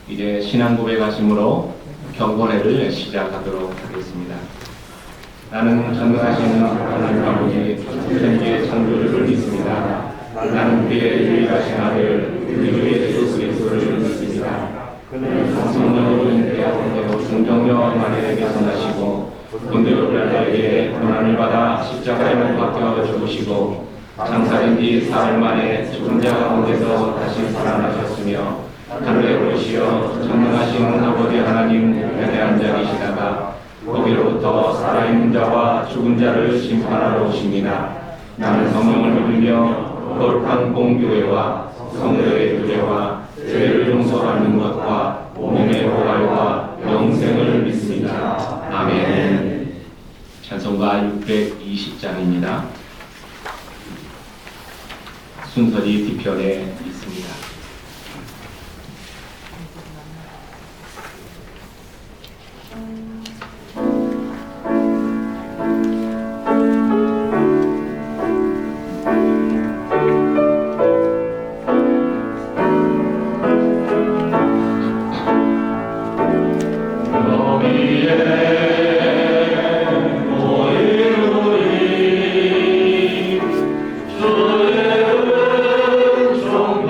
이제 신앙 고백하심으로 경건회를 시작하도록 하겠습니다. 나는 전능하신 하나님 아버지 천지의 창조주를 믿습니다. 나는 그의 유일하신 아들 우리 주 예수 그리스도를 믿습니다. 그는 성령으로 잉태하고 중정녀 마리아에게서 나시고 본디오 빌라도에게 고난을 받아 십자가에 못 박혀 죽으시고 장사된 뒤 사흘 만에 죽은 자 가운데서 다시 살아나셨으며 하늘에 오르시어 전능하신 아버지 하나님 우편에 앉아 계시다가 거기로부터 살아있는 자와 죽은 자를 심판하러 오십니다. 나는 성령을 믿으며 거룩한 공교회와 성도의 교제와 죄를 용서하는 것과 몸의 부활과 영생을 믿습니다. 아멘. 찬송가 620장입니다. 순서리 뒤편에 있습니다. 주의 은총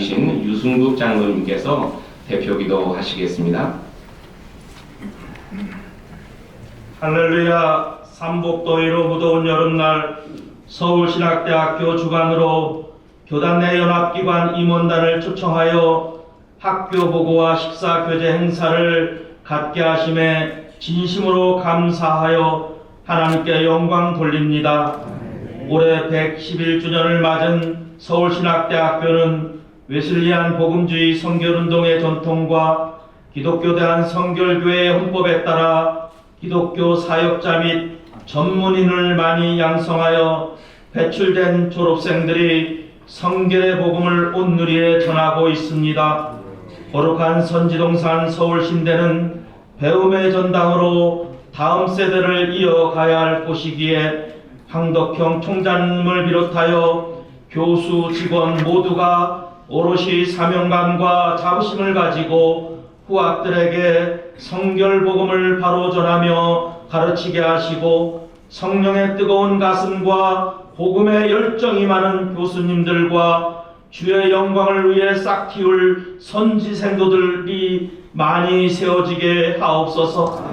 총장이신 유승국 장로님께서 대표기도 하시겠습니다. 할렐루야. 삼복더위로 무더운 여름날 서울신학대학교 주관으로 교단 내 연합기관 임원단을 초청하여 학교 보고와 식사 교제 행사를 갖게 하심에 진심으로 감사하여 하나님께 영광 돌립니다. 올해 111주년을 맞은 서울신학대학교는 웨슬리안 복음주의 선결운동의 전통과 기독교 대한선결교회의 헌법에 따라 기독교 사역자 및 전문인을 많이 양성하여 배출된 졸업생들이 성결의 복음을 온누리에 전하고 있습니다. 거룩한 선지동산 서울신대는 배움의 전당으로 다음 세대를 이어가야 할 곳이기에 황덕형 총장님을 비롯하여 교수, 직원 모두가 오롯이 사명감과 자부심을 가지고 후학들에게 성결복음을 바로 전하며 가르치게 하시고 성령의 뜨거운 가슴과 복음의 열정이 많은 교수님들과 주의 영광을 위해 싹 틔울 선지생도들이 많이 세워지게 하옵소서.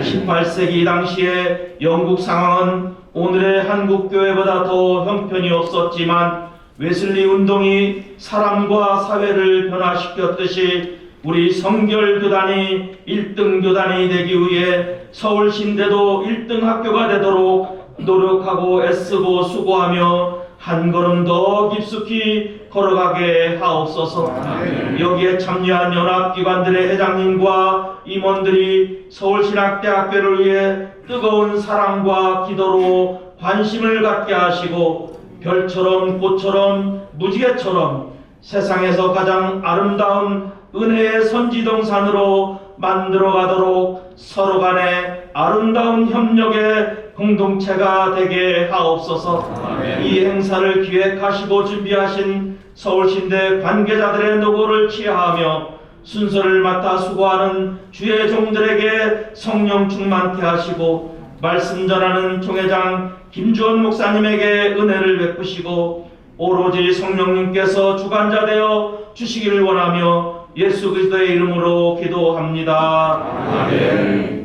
18세기 당시에 영국 상황은 오늘의 한국교회보다 더 형편이 없었지만 웨슬리 운동이 사람과 사회를 변화시켰듯이 우리 성결교단이 1등 교단이 되기 위해 서울신대도 1등 학교가 되도록 노력하고 애쓰고 수고하며 한 걸음 더 깊숙이 걸어가게 하옵소서. 여기에 참여한 연합기관들의 회장님과 임원들이 서울신학대학교를 위해 뜨거운 사랑과 기도로 관심을 갖게 하시고 별처럼 꽃처럼 무지개처럼 세상에서 가장 아름다운 은혜의 선지동산으로 만들어가도록 서로 간에 아름다운 협력의 공동체가 되게 하옵소서. 이 행사를 기획하시고 준비하신 서울신대 관계자들의 노고를 취하하며 순서를 맡아 수고하는 주의 종들에게 성령 충만케 하시고 말씀 전하는 총회장 김주원 목사님에게 은혜를 베푸시고 오로지 성령님께서 주관자 되어 주시기를 원하며 예수 그리스도의 이름으로 기도합니다. 아멘.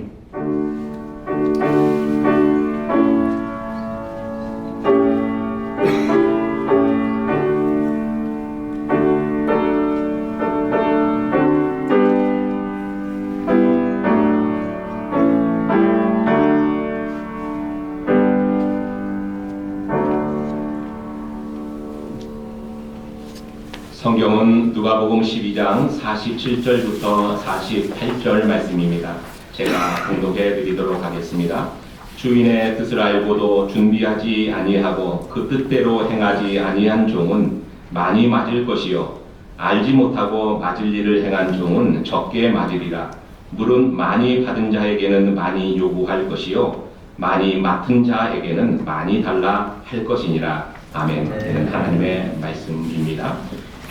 성경은 누가복음 12장 47절부터 48절 말씀입니다. 제가 공독해 드리도록 하겠습니다. 주인의 뜻을 알고도 준비하지 아니하고 그 뜻대로 행하지 아니한 종은 많이 맞을 것이요 알지 못하고 맞을 일을 행한 종은 적게 맞으리라. 물은 많이 받은 자에게는 많이 요구할 것이요 많이 맡은 자에게는 많이 달라 할 것이니라. 아멘. 하나님의 말씀입니다.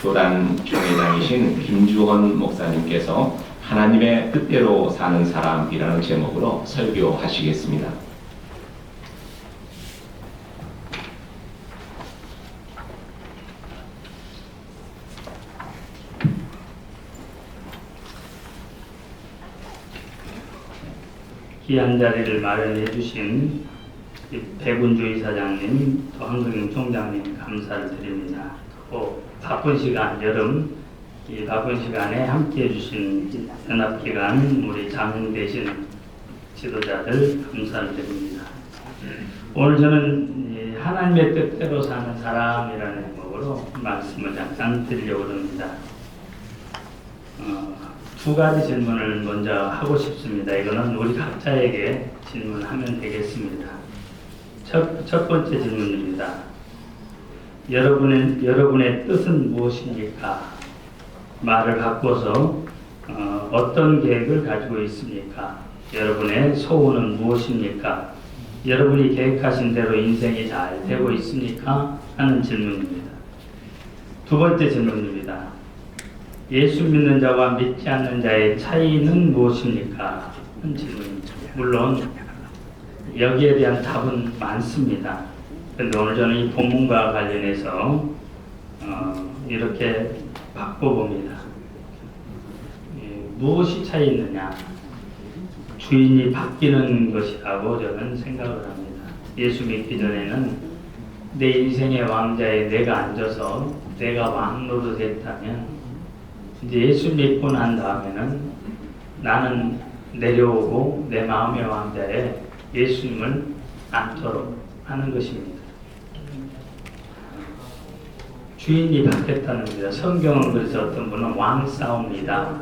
교단 총회장이신 김주원 목사님께서 하나님의 뜻대로 사는 사람이라는 제목으로 설교하시겠습니다. 귀한 자리를 마련해 주신 백운주 이사장님, 또 황석영 총장님 감사를 드립니다. 또 바쁜 시간, 여름 이 바쁜 시간에 함께해 주신 연합기관 우리 장 되신 지도자들 감사를 드립니다. 오늘 저는 하나님의 뜻대로 사는 사람이라는 제목으로 말씀을 잠깐 드리려고 합니다. 두 가지 질문을 먼저 하고 싶습니다. 이거는 우리 각자에게 질문하면 되겠습니다. 첫 번째 질문입니다. 여러분의 뜻은 무엇입니까? 말을 바꿔서 어떤 계획을 가지고 있습니까? 여러분의 소원은 무엇입니까? 여러분이 계획하신 대로 인생이 잘 되고 있습니까? 하는 질문입니다. 두 번째 질문입니다. 예수 믿는 자와 믿지 않는 자의 차이는 무엇입니까? 하는 질문입니다. 물론 여기에 대한 답은 많습니다. 그런데 오늘 저는 이 본문과 관련해서 이렇게 바꿔봅니다. 무엇이 차이 있느냐? 주인이 바뀌는 것이라고 저는 생각을 합니다. 예수 믿기 전에는 내 인생의 왕자에 내가 앉아서 내가 왕노로 됐다면, 이제 예수 믿고 난 다음에는 나는 내려오고 내 마음의 왕자에 예수님을 앉도록 하는 것입니다. 주인이 바뀌었다는 겁니다. 성경은 그래서 어떤 분은 왕 싸움이다.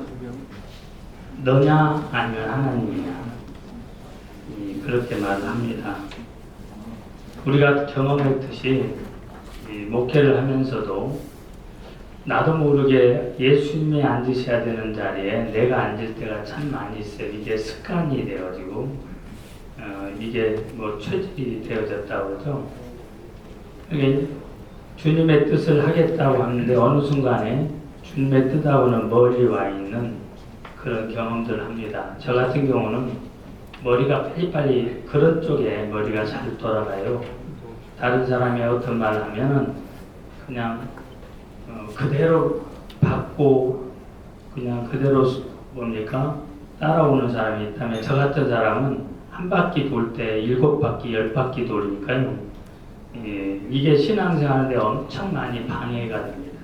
너냐 아니면 하나님이냐, 그렇게 말합니다. 우리가 경험했듯이 목회를 하면서도 나도 모르게 예수님이 앉으셔야 되는 자리에 내가 앉을 때가 참 많이 있어요. 이게 습관이 되어지고 이게 뭐 체질이 되어졌다고 그러죠. 이게 주님의 뜻을 하겠다고 하는데 어느 순간에 주님의 뜻하고는 멀리 와 있는 그런 경험들을 합니다. 저 같은 경우는 머리가 빨리빨리 그런 쪽에 머리가 잘 돌아가요. 다른 사람이 어떤 말을 하면은 그냥 그대로 받고 그냥 그대로 뭡니까? 따라오는 사람이 있다면, 저 같은 사람은 한 바퀴 돌 때 7바퀴, 10바퀴 돌리니까요. 이게 신앙생활에 엄청 많이 방해가 됩니다.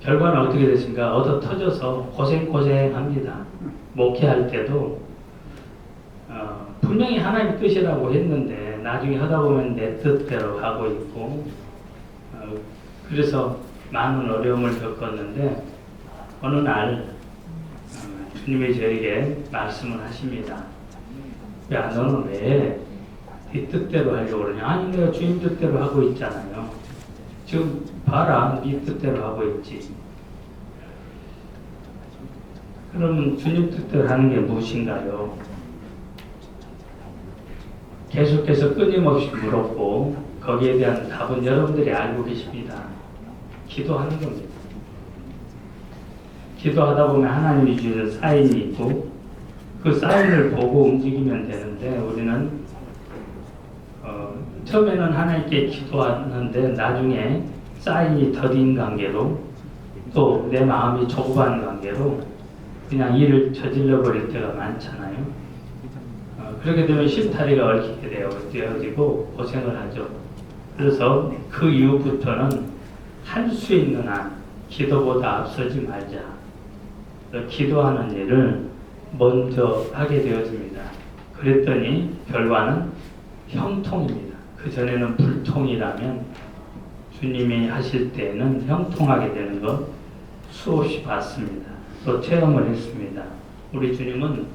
결과는 어떻게 됐습니까? 얻어 터져서 고생합니다. 목회할 때도 분명히 하나님 뜻이라고 했는데 나중에 하다 보면 내 뜻대로 가고 있고, 그래서 많은 어려움을 겪었는데 어느 날 주님이 저에게 말씀을 하십니다. 야, 너는 왜 네 뜻대로 하려고 그러냐? 아니, 내가 주님 뜻대로 하고 있잖아요. 지금 봐라, 네 뜻대로 하고 있지. 그러면 주님 뜻대로 하는 게 무엇인가요? 계속해서 끊임없이 물었고 거기에 대한 답은 여러분들이 알고 계십니다. 기도하는 겁니다. 기도하다 보면 하나님이 주시는 사인이 있고 그 사인을 보고 움직이면 되는데, 우리는 처음에는 하나님께 기도하는데 나중에 사인이 더딘 관계로 또 내 마음이 조급한 관계로 그냥 일을 저질러 버릴 때가 많잖아요. 그렇게 되면 실타리가 얽히게 되어지고 고생을 하죠. 그래서 그 이후부터는 할 수 있는 한 기도보다 앞서지 말자. 기도하는 일을 먼저 하게 되어집니다. 그랬더니 결과는 형통입니다. 그 전에는 불통이라면 주님이 하실 때는 형통하게 되는 것 수없이 봤습니다. 또 체험을 했습니다. 우리 주님은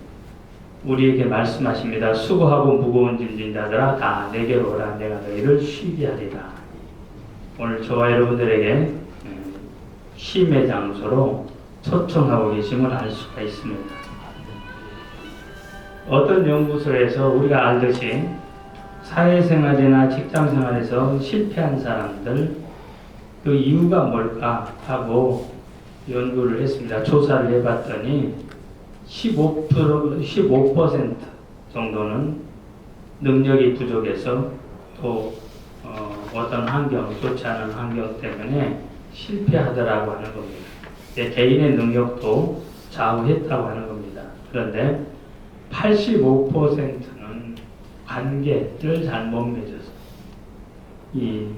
우리에게 말씀하십니다. 수고하고 무거운 짐진 자들아 다 내게로 오라, 내가 너희를 쉬게 하리라. 오늘 저와 여러분들에게 쉼의 장소로 초청하고 계심을 알 수가 있습니다. 어떤 연구소에서 우리가 알듯이 사회생활이나 직장생활에서 실패한 사람들 그 이유가 뭘까 하고 연구를 했습니다. 조사를 해봤더니 15% 정도는 능력이 부족해서 또 어떤 환경, 좋지 않은 환경 때문에 실패하더라고 하는 겁니다. 내 개인의 능력도 좌우했다고 하는 겁니다. 그런데 85%는 관계를 잘못 맺어서 이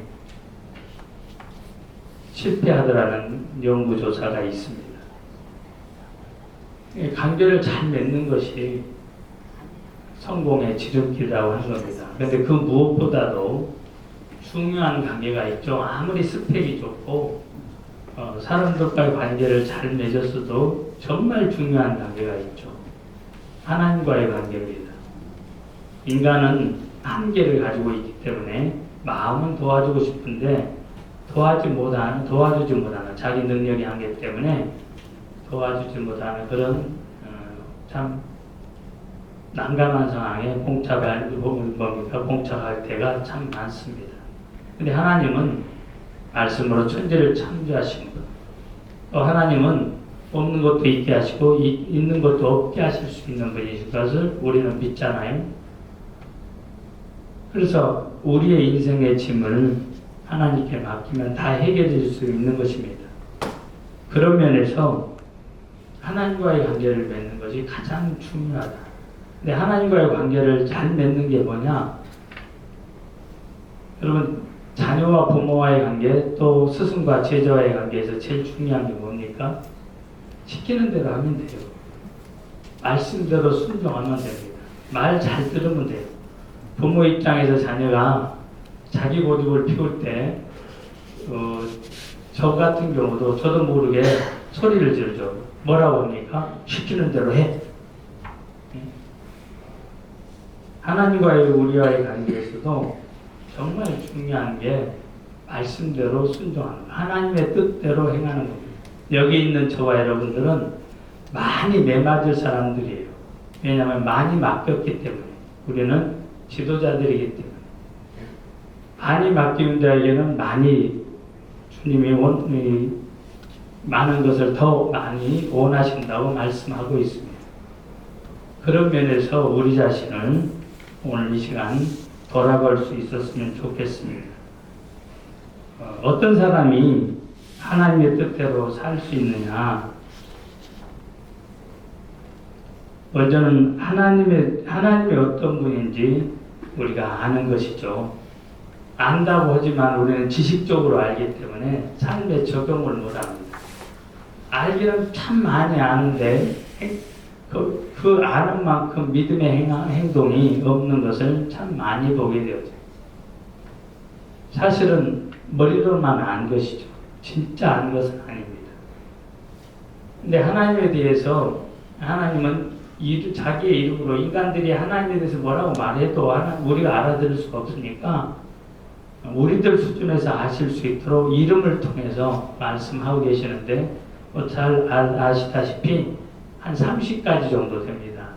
실패하더라는 연구조사가 있습니다. 관계를 잘 맺는 것이 성공의 지름길이라고 하는 겁니다. 그런데 그 무엇보다도 중요한 관계가 있죠. 아무리 스펙이 좋고 사람들과의 관계를 잘 맺었어도 정말 중요한 관계가 있죠. 하나님과의 관계입니다. 인간은 한계를 가지고 있기 때문에 마음은 도와주고 싶은데 도와주지 못하는 자기 능력이 한계 때문에 도와주지 못하는 그런 참 난감한 상황에 봉착할 때가 참 많습니다. 근데 하나님은 말씀으로 천지를 창조하신 분, 또 하나님은 없는 것도 있게 하시고 있는 것도 없게 하실 수 있는 분이신 것을 우리는 믿잖아요. 그래서 우리의 인생의 짐을 하나님께 맡기면 다 해결될 수 있는 것입니다. 그런 면에서 하나님과의 관계를 맺는 것이 가장 중요하다. 근데 하나님과의 관계를 잘 맺는 게 뭐냐? 여러분, 자녀와 부모와의 관계, 또 스승과 제자와의 관계에서 제일 중요한 게 뭡니까? 시키는 대로 하면 돼요. 말씀대로 순종하면 됩니다. 말 잘 들으면 돼요. 부모 입장에서 자녀가 자기 고집을 피울 때, 저 같은 경우도 저도 모르게 소리를 지르죠. 뭐라고 합니까? 시키는 대로 해. 하나님과의 우리와의 관계에서도 정말 중요한 게 말씀대로 순종하는 것, 하나님의 뜻대로 행하는 겁니다. 여기 있는 저와 여러분들은 많이 매맞을 사람들이에요. 왜냐하면 많이 맡겼기 때문에. 우리는 지도자들이기 때문에. 많이 맡기는 자에게는 많이 주님이 많은 것을 더 많이 원하신다고 말씀하고 있습니다. 그런 면에서 우리 자신을 오늘 이 시간 돌아볼 수 있었으면 좋겠습니다. 어떤 사람이 하나님의 뜻대로 살 수 있느냐? 먼저는 하나님의 어떤 분인지 우리가 아는 것이죠. 안다고 하지만 우리는 지식적으로 알기 때문에 삶에 적용을 못합니다. 알기는 참 많이 아는데 그 아는 만큼 믿음의 행동이 없는 것을 참 많이 보게 되죠. 사실은 머리로만 안 것이죠. 진짜 안 것은 아닙니다. 근데 하나님에 대해서 하나님은 자기의 이름으로 인간들이 하나님에 대해서 뭐라고 말해도 우리가 알아들을 수가 없으니까 우리들 수준에서 아실 수 있도록 이름을 통해서 말씀하고 계시는데 잘 아시다시피 한 30가지 정도 됩니다.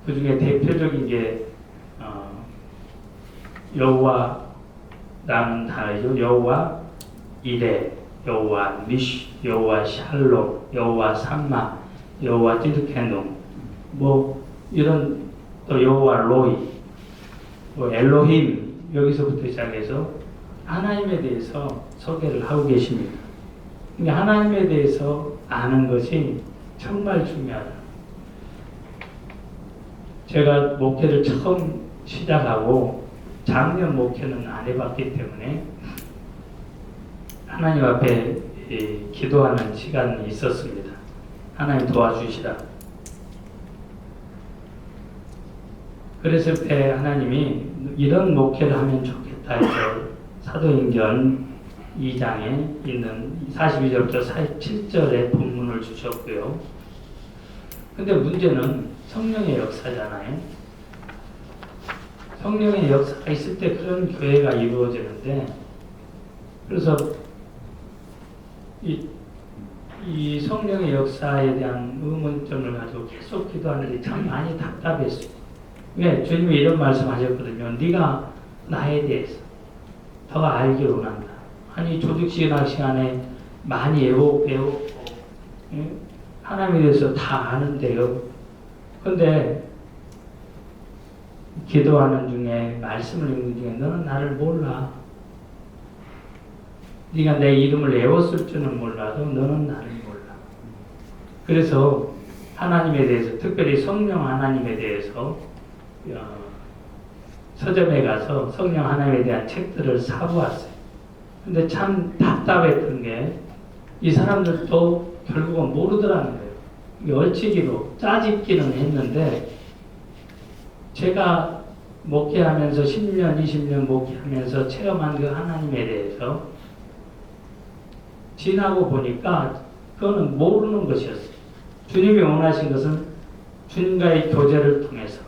그 중에 대표적인 게 여호와라는 단어죠. 여호와 이레, 여호와 니시, 여호와 샬롬, 여호와 삼마, 여호와 띠드케노, 뭐 이런 또 여호와 로이, 뭐 엘로힘 여기서부터 시작해서 하나님에 대해서 소개를 하고 계십니다. 근데 하나님에 대해서 아는 것이 정말 중요하다. 제가 목회를 처음 시작하고 작년 목회는 안 해봤기 때문에 하나님 앞에 기도하는 시간이 있었습니다. 하나님 도와주시라. 그랬을 때 하나님이 이런 목회를 하면 좋겠다 해서 사도행전 2장에 있는 42절부터 47절의 본문을 주셨고요. 근데 문제는 성령의 역사잖아요. 성령의 역사가 있을 때 그런 교회가 이루어지는데, 그래서 이 성령의 역사에 대한 의문점을 가지고 계속 기도하는데 참 많이 답답했어요. 왜? 주님이 이런 말씀 하셨거든요. 네가 나에 대해서 더 알기 원한다. 아니 조직신학 시간에 많이 배우고 하나님에 대해서 다 아는데요. 근데 기도하는 중에 말씀을 읽는 중에 너는 나를 몰라. 네가 내 이름을 외웠을 줄은 몰라도 너는 나를 몰라. 그래서 하나님에 대해서, 특별히 성령 하나님에 대해서 서점에 가서 성령 하나님에 대한 책들을 사보았어요. 근데 참 답답했던 게 이 사람들도 결국은 모르더라는 거예요. 얼치기로 짜집기는 했는데, 제가 목회하면서 10년, 20년 목회하면서 체험한 그 하나님에 대해서 지나고 보니까 그거는 모르는 것이었어요. 주님이 원하신 것은 주님과의 교제를 통해서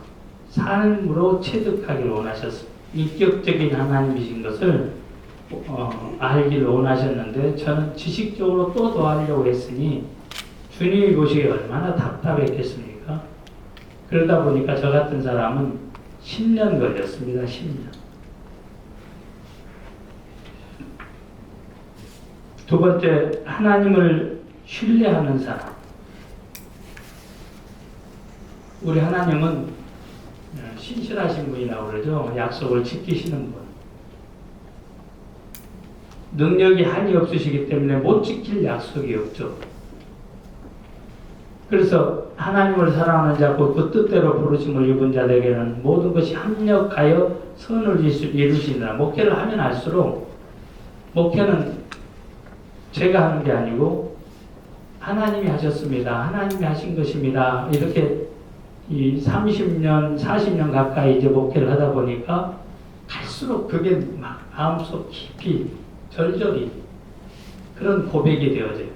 삶으로 체득하기를 원하셨어요. 인격적인 하나님이신 것을 알기를 원하셨는데, 저는 지식적으로 또 더 하려고 했으니 주님이 보시기에 얼마나 답답했겠습니까? 그러다 보니까 저 같은 사람은 10년 걸렸습니다. 10년. 두 번째, 하나님을 신뢰하는 사람. 우리 하나님은 신실하신 분이라고 그러죠. 약속을 지키시는 분. 능력이 한이 없으시기 때문에 못 지킬 약속이 없죠. 그래서 하나님을 사랑하는 자고 그 뜻대로 부르심을 입은 자들에게는 모든 것이 합력하여 선을 이루시느라. 목회를 하면 할수록 목회는 제가 하는 게 아니고 하나님이 하셨습니다. 하나님이 하신 것입니다. 이렇게 이 30년, 40년 가까이 이제 목회를 하다 보니까 갈수록 그게 막 마음속 깊이 절절히 그런 고백이 되어져요.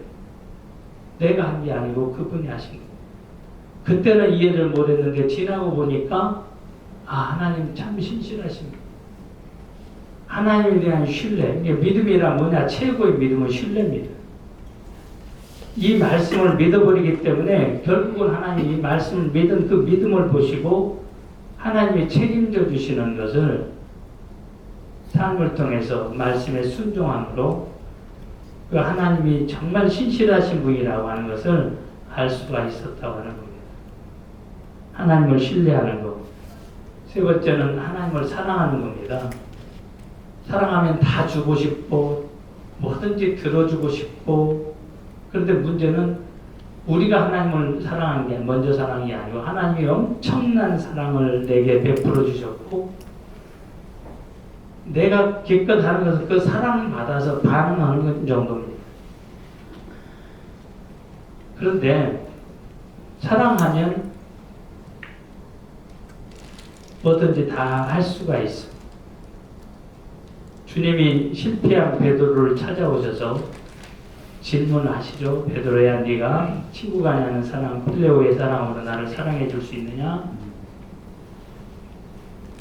내가 한 게 아니고 그분이 하신 거. 그때는 이해를 못했는데 지나고 보니까 아, 하나님 참 신실하십니다. 하나님에 대한 신뢰. 믿음이란 뭐냐? 최고의 믿음은 신뢰입니다. 이 말씀을 믿어버리기 때문에 결국은 하나님이 이 말씀을 믿은 그 믿음을 보시고 하나님이 책임져 주시는 것을 삶을 통해서 말씀에 순종함으로 그 하나님이 정말 신실하신 분이라고 하는 것을 알 수가 있었다고 하는 겁니다. 하나님을 신뢰하는 것. 세 번째는 하나님을 사랑하는 겁니다. 사랑하면 다 주고 싶고 뭐든지 들어주고 싶고, 그런데 문제는 우리가 하나님을 사랑하는 게 먼저 사랑이 게 아니고 하나님이 엄청난 사랑을 내게 베풀어 주셨고 내가 기껏 하는 것은 그 사랑을 받아서 반응하는 것 정도입니다. 그런데 사랑하면 뭐든지 다 할 수가 있어. 주님이 실패한 베드로를 찾아오셔서 질문하시죠. 베드로야, 네가 친구간에 하는 사랑, 필레오의 사랑으로 나를 사랑해 줄 수 있느냐?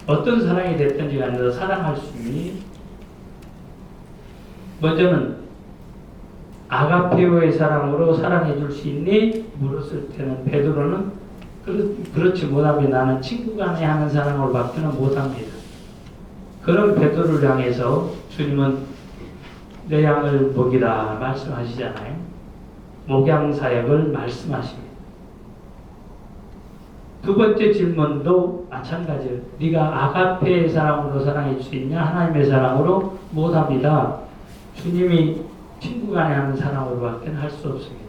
어떤 사랑이 됐든지 간에 사랑할 수 있니? 먼저는 아가페오의 사랑으로 사랑해 줄 수 있니? 물었을 때는 베드로는 그렇지 못하면 나는 친구간에 하는 사랑으로 밖에는 못합니다. 그런 베드로를 향해서 주님은 내 양을 먹이라 말씀하시잖아요. 목양 사역을 말씀하십니다. 두 번째 질문도 마찬가지예요. 네가 아가페의 사랑으로 사랑해 줄 수 있냐? 하나님의 사랑으로 못합니다. 주님이 친구간에 하는 사랑으로 밖에는 할 수 없습니다.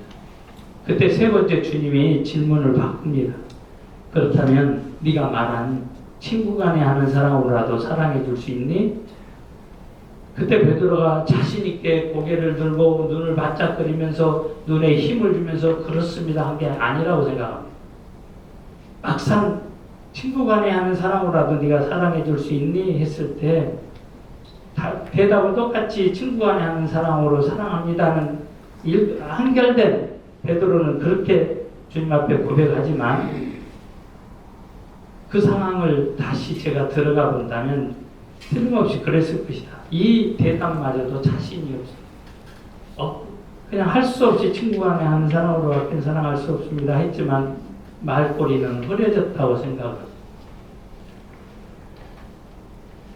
그때 세 번째 주님이 질문을 바꿉니다. 그렇다면 네가 말한 친구간에 하는 사랑으로라도 사랑해 줄 수 있니? 그때 베드로가 자신 있게 고개를 들고 눈을 반짝거리면서 눈에 힘을 주면서 그렇습니다 한 게 아니라고 생각합니다. 막상 친구간에 하는 사랑으로라도 네가 사랑해 줄 수 있니? 했을 때 대답은 똑같이 친구간에 하는 사랑으로 사랑합니다는 한결된 베드로는 그렇게 주님 앞에 고백하지만 그 상황을 다시 제가 들어가 본다면 틀림없이 그랬을 것이다. 이 대답마저도 자신이 없어요. 그냥 할 수 없이 친구간에 하는 사랑으로밖에 사랑할 수 없습니다 했지만 말꼬리는 흐려졌다고 생각합니다.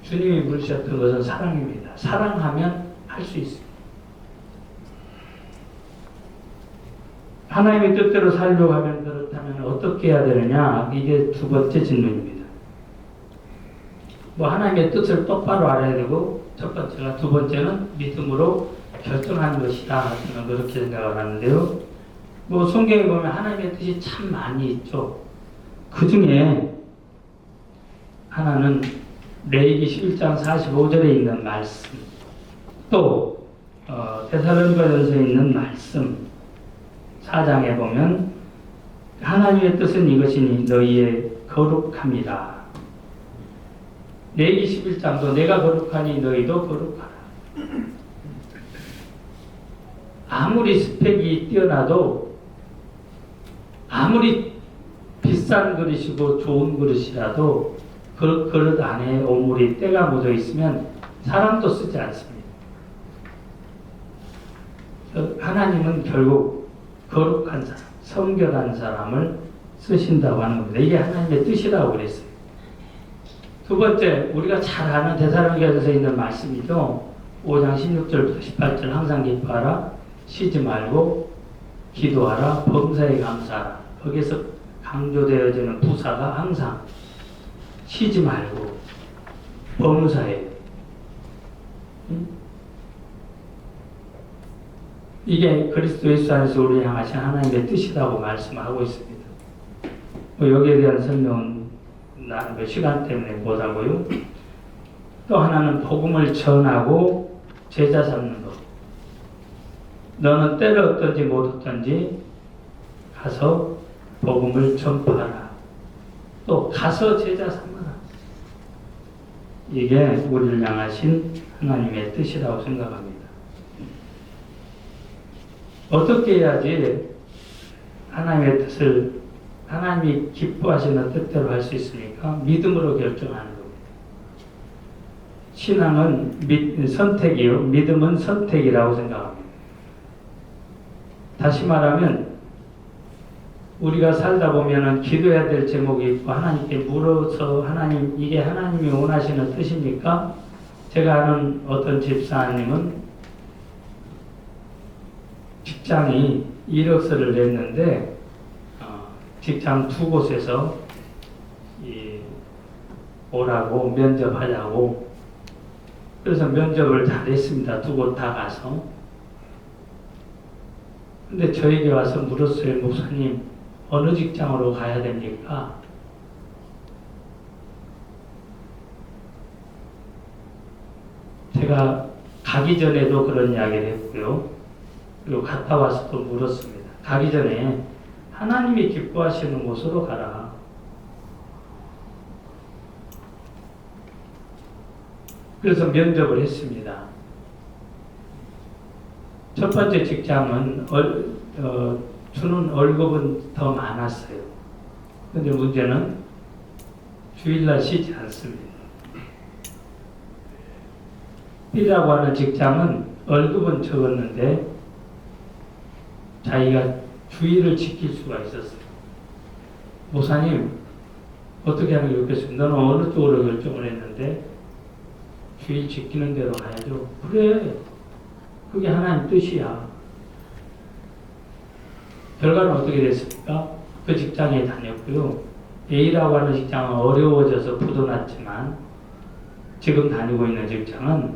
주님이 물으셨던 것은 사랑입니다. 사랑하면 할 수 있습니다. 하나님의 뜻대로 살려고 하면 그렇다면 어떻게 해야 되느냐? 이게 두 번째 질문입니다. 하나님의 뜻을 똑바로 알아야 되고 첫 번째가, 두 번째는 믿음으로 결정하는 것이다. 저는 그렇게 생각을 하는데요. 성경에 보면 하나님의 뜻이 참 많이 있죠. 그 중에 하나는 레위기 11장 45절에 있는 말씀, 또 데살로니가전서에 있는 말씀 4장에 보면 하나님의 뜻은 이것이니 너희의 거룩함이라. 레위기 11장도 내가 거룩하니 너희도 거룩하라. 아무리 스펙이 뛰어나도 아무리 비싼 그릇이고 좋은 그릇이라도 그 그릇 안에 오물이 때가 묻어 있으면 사람도 쓰지 않습니다. 하나님은 결국 거룩한 사람, 성결한 사람을 쓰신다고 하는 겁니다. 이게 하나님의 뜻이라고 그랬어요. 두 번째, 우리가 잘 아는 데살로니가전서에 있는 말씀이죠. 5장 16절부터 18절 항상 기뻐하라, 쉬지 말고 기도하라, 범사에 감사하라. 거기서 강조되어지는 부사가 항상 쉬지 말고 범사에. 이게 그리스도 예수 안에서 우리 향하신 하나님의 뜻이라고 말씀하고 있습니다. 뭐 여기에 대한 설명은 나는 시간 때문에 못하고요. 또 하나는 복음을 전하고 제자 삼는 것. 너는 때를 어떤지 못 어떤지 가서 복음을 전파하라. 또 가서 제자 삼아라. 이게 우리를 향하신 하나님의 뜻이라고 생각합니다. 어떻게 해야지 하나님의 뜻을 하나님이 기뻐하시는 뜻대로 할 수 있습니까? 믿음으로 결정하는 겁니다. 신앙은 선택이요. 믿음은 선택이라고 생각합니다. 다시 말하면 우리가 살다 보면은 기도해야 될 제목이 있고 하나님께 물어서 하나님 이게 하나님이 원하시는 뜻입니까? 제가 아는 어떤 집사님은 직장이 이력서를 냈는데 직장 두 곳에서 오라고 면접하자고 그래서 면접을 다 냈습니다. 두 곳 다 가서. 근데 저에게 와서 물었어요. 목사님 어느 직장으로 가야 됩니까? 제가 가기 전에도 그런 이야기를 했고요. 그리고 갔다 와서 또 물었습니다. 가기 전에 하나님이 기뻐하시는 곳으로 가라. 그래서 면접을 했습니다. 첫 번째 직장은 주는 월급은 더 많았어요. 근데 문제는 주일날 쉬지 않습니다. B라고 하는 직장은 월급은 적었는데 자기가 주의를 지킬 수가 있었어요. 목사님 어떻게 하는 게 좋겠습니까? 너는 어느 쪽으로 결정을 했는데 주의 지키는 대로 가야죠. 그래 그게 하나님 뜻이야. 결과는 어떻게 됐습니까? 그 직장에 다녔고요. A라고 하는 직장은 어려워져서 부도났지만 지금 다니고 있는 직장은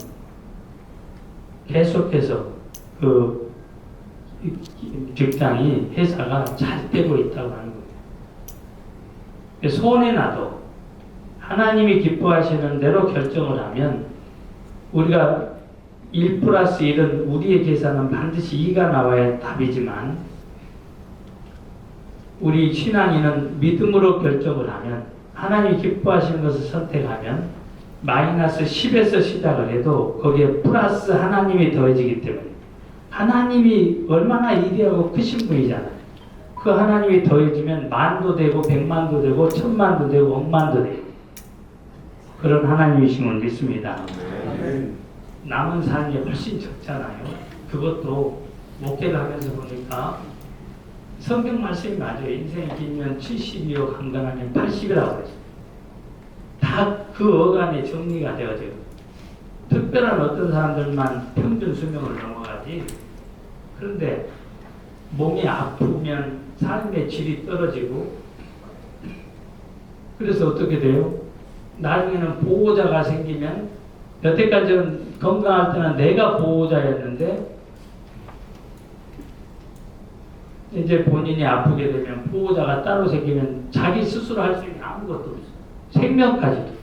계속해서 그 직장이 회사가 잘 되고 있다고 하는 거예요. 소원에 나도 하나님이 기뻐하시는 대로 결정을 하면 우리가 1 플러스 1은 우리의 계산은 반드시 2가 나와야 답이지만 우리 신앙인은 믿음으로 결정을 하면 하나님이 기뻐하시는 것을 선택하면 마이너스 10에서 시작을 해도 거기에 플러스 하나님이 더해지기 때문에 하나님이 얼마나 위대하고 크신 분이잖아요. 그 하나님이 더해지면 만도 되고 100만도 되고 1000만도 되고 1억만도 되고 그런 하나님이심을 믿습니다. 남은 삶이 훨씬 적잖아요. 그것도 목회를 하면서 보니까 성경 말씀이 맞아요. 인생이 길면 70이요 강건하면 80이라고 했어요. 다 그 어간에 정리가 되어져요. 특별한 어떤 사람들만 평균 수명을 넘어가지. 그런데 몸이 아프면 삶의 질이 떨어지고 그래서 어떻게 돼요? 나중에는 보호자가 생기면 여태까지는 건강할 때는 내가 보호자였는데 이제 본인이 아프게 되면 보호자가 따로 생기면 자기 스스로 할 수 있는 아무것도 없어요. 생명까지도.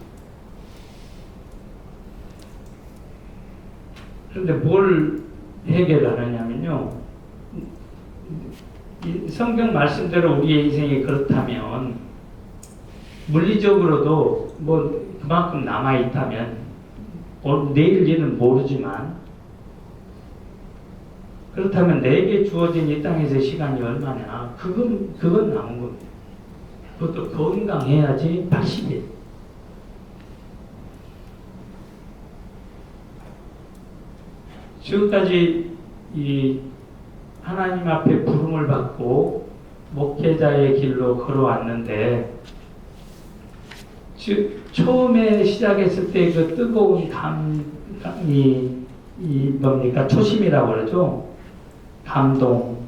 그런데 뭘 해결하느냐면요. 이 성경 말씀대로 우리의 인생이 그렇다면 물리적으로도 뭐 그만큼 남아있다면 내일 일은 모르지만 그렇다면 내게 주어진 이 땅에서의 시간이 얼마냐? 그건 남은 겁니다. 그것도 건강해야지 80일. 지금까지 이 하나님 앞에 부름을 받고 목회자의 길로 걸어왔는데 처음에 시작했을 때 그 뜨거운 감이 뭡니까? 초심이라고 그러죠. 감동.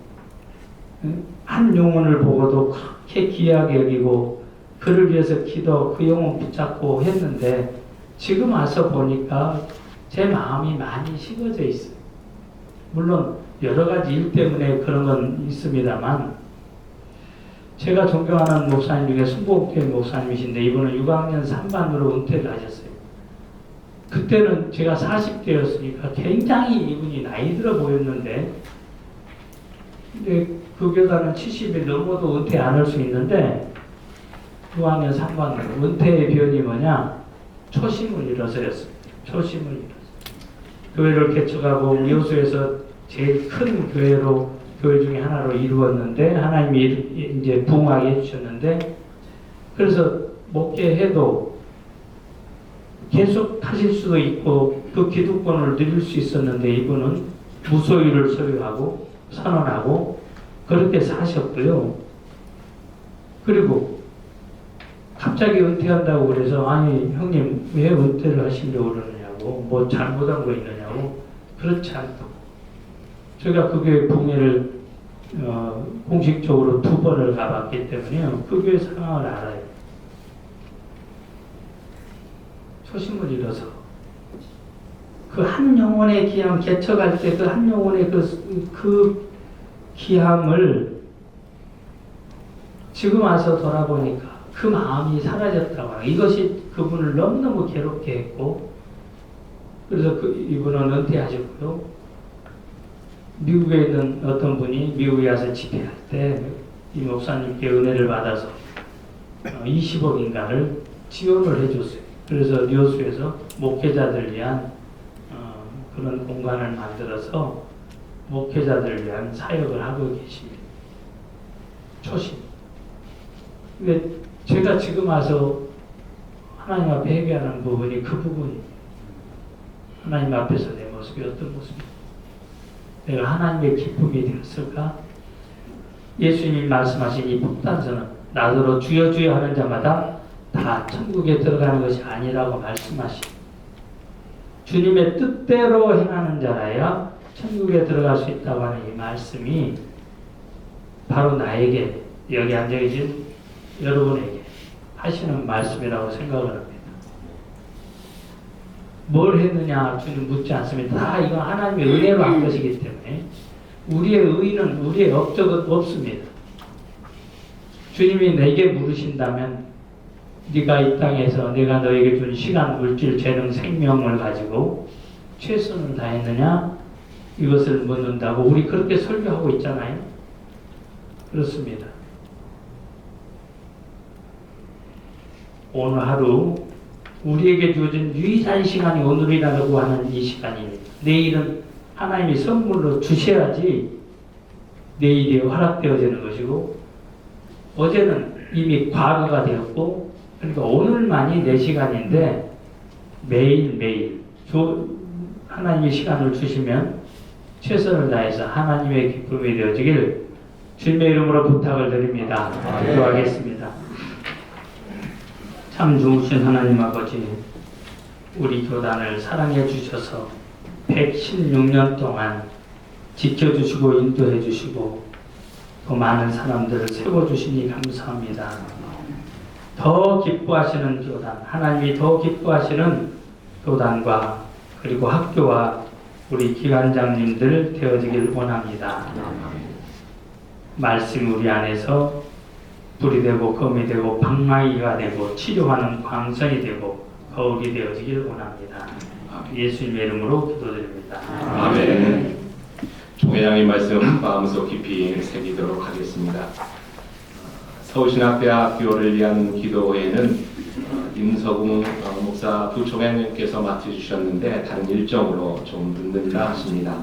한 영혼을 보고도 그렇게 귀하게 여기고 그를 위해서 기도, 그 영혼 붙잡고 했는데 지금 와서 보니까 제 마음이 많이 식어져 있어요. 물론 여러 가지 일 때문에 그런 건 있습니다만, 제가 존경하는 목사님 중에 순복교회 목사님이신데 이분은 6학년 3반으로 은퇴를 하셨어요. 그때는 제가 40대였으니까 굉장히 이분이 나이 들어 보였는데, 근데 그 교단은 70이 넘어도 은퇴 안 할 수 있는데 6학년 3반으로 은퇴의 비연이 뭐냐? 초심을 잃어서였어요. 초심을 잃어서 교회를 개척하고 여수에서 제일 큰 교회로, 교회 중에 하나로 이루었는데 하나님이 이제 부흥하게 해주셨는데, 그래서 목회해도 계속 하실 수도 있고 그 기득권을 누릴 수 있었는데 이분은 무소유를 소유하고 선언하고 그렇게 사셨고요. 그리고 갑자기 은퇴한다고 그래서 아니 형님 왜 은퇴를 하시려고 그러느냐고, 뭐 잘못한 거 있느냐고. 그렇지 않다고. 제가 그 교회 부흥회를 공식적으로 2번을 가봤기 때문에요. 그 교회 상황을 알아요. 초심을 잃어서 그 한 영혼의 기함 개척할 때 그 한 영혼의 그 기함을 지금 와서 돌아보니까 그 마음이 사라졌다고. 이것이 그분을 너무너무 괴롭게 했고, 그래서 이분은 은퇴하셨고요. 미국에 있는 어떤 분이 미국에 와서 집회할 때 이 목사님께 은혜를 받아서 20억인가를 지원을 해줬어요. 그래서 여수에서 목회자들 위한 그런 공간을 만들어서 목회자들 위한 사역을 하고 계십니다. 초심. 근데 제가 지금 와서 하나님 앞에 회개하는 부분이 그 부분입니다. 하나님 앞에서 내 모습이 어떤 모습입니까? 내가 하나님의 기쁨이 되었을까? 예수님이 말씀하신 이 폭탄선은 나더러 주여 주여 하는 자마다 다 천국에 들어가는 것이 아니라고 말씀하시고, 주님의 뜻대로 행하는 자라야 천국에 들어갈 수 있다고 하는 이 말씀이 바로 나에게, 여기 앉아 계신 여러분에게 하시는 말씀이라고 생각을 합니다. 뭘 했느냐 주님 묻지 않습니다. 다 이건 하나님의 은혜로 한 것이기 때문에 우리의 의는, 우리의 업적은 없습니다. 주님이 내게 물으신다면 네가 이 땅에서 내가 너에게 준 시간, 물질, 재능, 생명을 가지고 최선을 다했느냐? 이것을 묻는다고 우리 그렇게 설교하고 있잖아요. 그렇습니다. 오늘 하루 우리에게 주어진 유일한 시간이 오늘이라고 하는 이 시간입니다. 내일은 하나님이 선물로 주셔야지 내일이 허락되어지는 것이고, 어제는 이미 과거가 되었고, 그러니까 오늘만이 내 시간인데 매일매일 하나님이 시간을 주시면 최선을 다해서 하나님의 기쁨이 되어지길 주님의 이름으로 부탁을 드립니다. 기도하겠습니다. 참 좋으신 하나님 아버지, 우리 교단을 사랑해 주셔서 116년 동안 지켜주시고 인도해 주시고 또 많은 사람들을 세워주시니 감사합니다. 더 기뻐하시는 교단, 하나님이 더 기뻐하시는 교단과 그리고 학교와 우리 기관장님들 되어지길 원합니다. 말씀 우리 안에서 불이 되고 검이 되고 방망이가 되고 치료하는 광선이 되고 거울이 되어지길 원합니다. 예수님의 이름으로 기도드립니다. 아멘. 총회장님 말씀 마음속 깊이 새기도록 하겠습니다. 서울신학대학교를 위한 기도회는 임석웅 목사 부총회장님께서 맡아주셨는데 다른 일정으로 좀 늦는다 하십니다.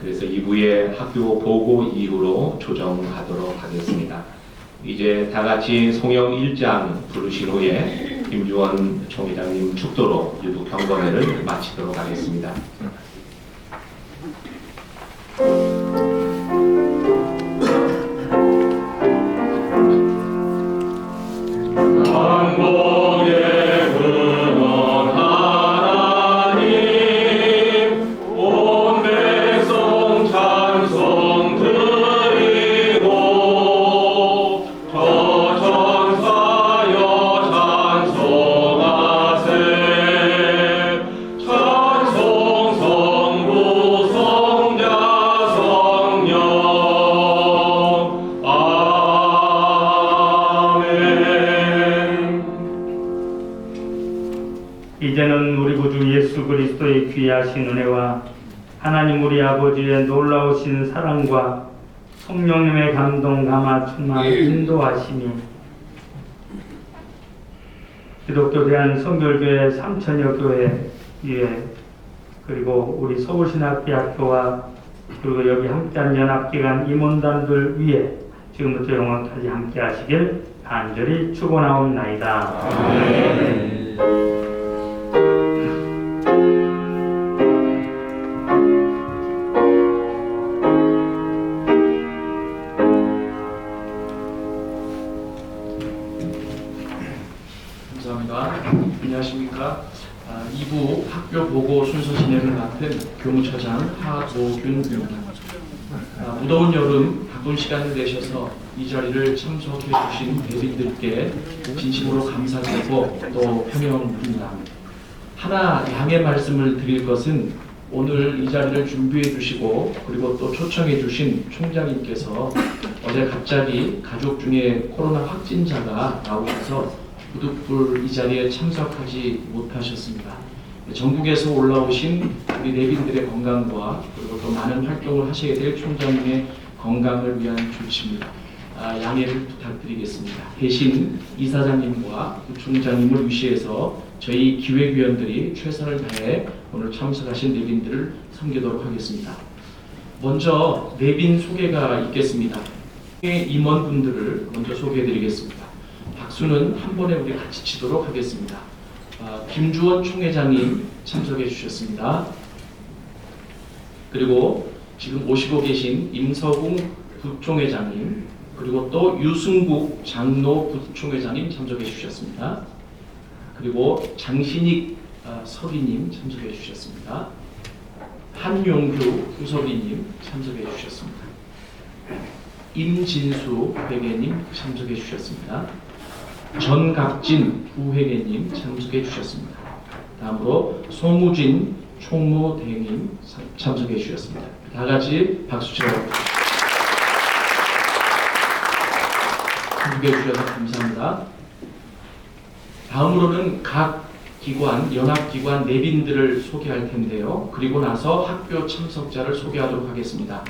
그래서 2부의 학교 보고 이후로 조정하도록 하겠습니다. 이제 다 같이 송영 1장 부르신 후에 김주원 총회장님 축도로 유도 경건회를 마치도록 하겠습니다. 찬송 성부 성자 우리 예수 그리스도의 귀하신 은혜와 하나님 우리 아버지의 놀라우신 사랑과 성령님의 감동 감화 충만 인도하심이 기독교 대한성결교회 삼천여 교회 위에 그리고 우리 서울신학대학교와 그리고 여기 함께한 연합기관 임원단들 위에 지금부터 영원까지 함께 하시길 간절히 축원하옵나이다. 감사합니다. 안녕하십니까. 2부 학교 보고 순서 진행을 맡은 교무처장 하도균입니다. 무더운 여름 바쁜 시간을 내셔서 이 자리를 참석해 주신 대빈들께 진심으로 감사드리고 또 환영합니다. 하나 양해 말씀을 드릴 것은 오늘 이 자리를 준비해 주시고 그리고 또 초청해 주신 총장님께서 어제 갑자기 가족 중에 코로나 확진자가 나오셔서 부득불 이 자리에 참석하지 못하셨습니다. 전국에서 올라오신 우리 내빈들의 건강과 그리고 또 많은 활동을 하시게 될 총장님의 건강을 위한 조치입니다. 양해를 부탁드리겠습니다. 대신 이사장님과 부총장님을 위시해서 저희 기획위원들이 최선을 다해 오늘 참석하신 내빈들을 섬기도록 하겠습니다. 먼저 내빈 소개가 있겠습니다. 임원분들을 먼저 소개해드리겠습니다. 박수는 한 번에 우리 같이 치도록 하겠습니다. 김주원 총회장님 참석해 주셨습니다. 그리고 지금 모시고 계신 임서궁 부총회장님 그리고 또 유승국 장로 부총회장님 참석해 주셨습니다. 그리고 장신익 서기님 참석해 주셨습니다. 한용규 후서기님 참석해 주셨습니다. 임진수 회계님 참석해 주셨습니다. 전각진 부회계님 참석해 주셨습니다. 다음으로 송우진 총무대행님 참석해 주셨습니다. 다 같이 박수 치러 참석해 주셔서 감사합니다. 다음으로는 각 기관, 연합기관 내빈들을 소개할 텐데요. 그리고 나서 학교 참석자를 소개하도록 하겠습니다.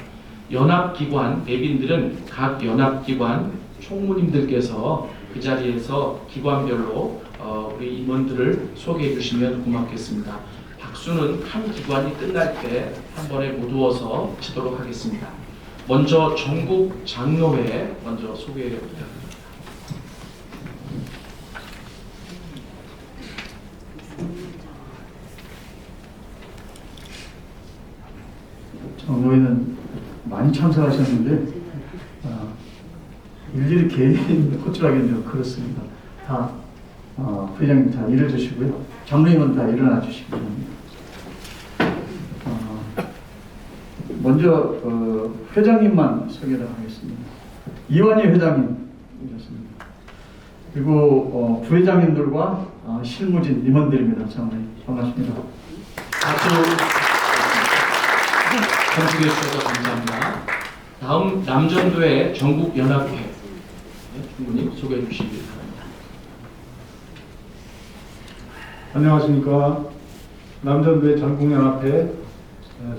연합기관 내빈들은 각 연합기관 총무님들께서 그 자리에서 기관별로 우리 임원들을 소개해 주시면 고맙겠습니다. 박수는 한 기관이 끝날 때 한 번에 모두어서 치도록 하겠습니다. 먼저 전국 장로회 먼저 소개해 부탁드립니다. 장로회는 많이 참석하셨는데 일일이 개인 호출하기는 좀 그렇습니다. 다 회장님 다 일어주시고요. 장로님은 다 일어나 주시기 바랍니다. 먼저 회장님만 소개를 하겠습니다. 이완희 회장님 오셨습니다. 그리고 부회장님들과 실무진 임원들입니다. 장로님 반갑습니다. 박수 참석해 주셔서 감사합니다. 다음 남전도의 전국연합회 총무님 소개해 주시기 바랍니다. 안녕하십니까. 남전도의 전국연합회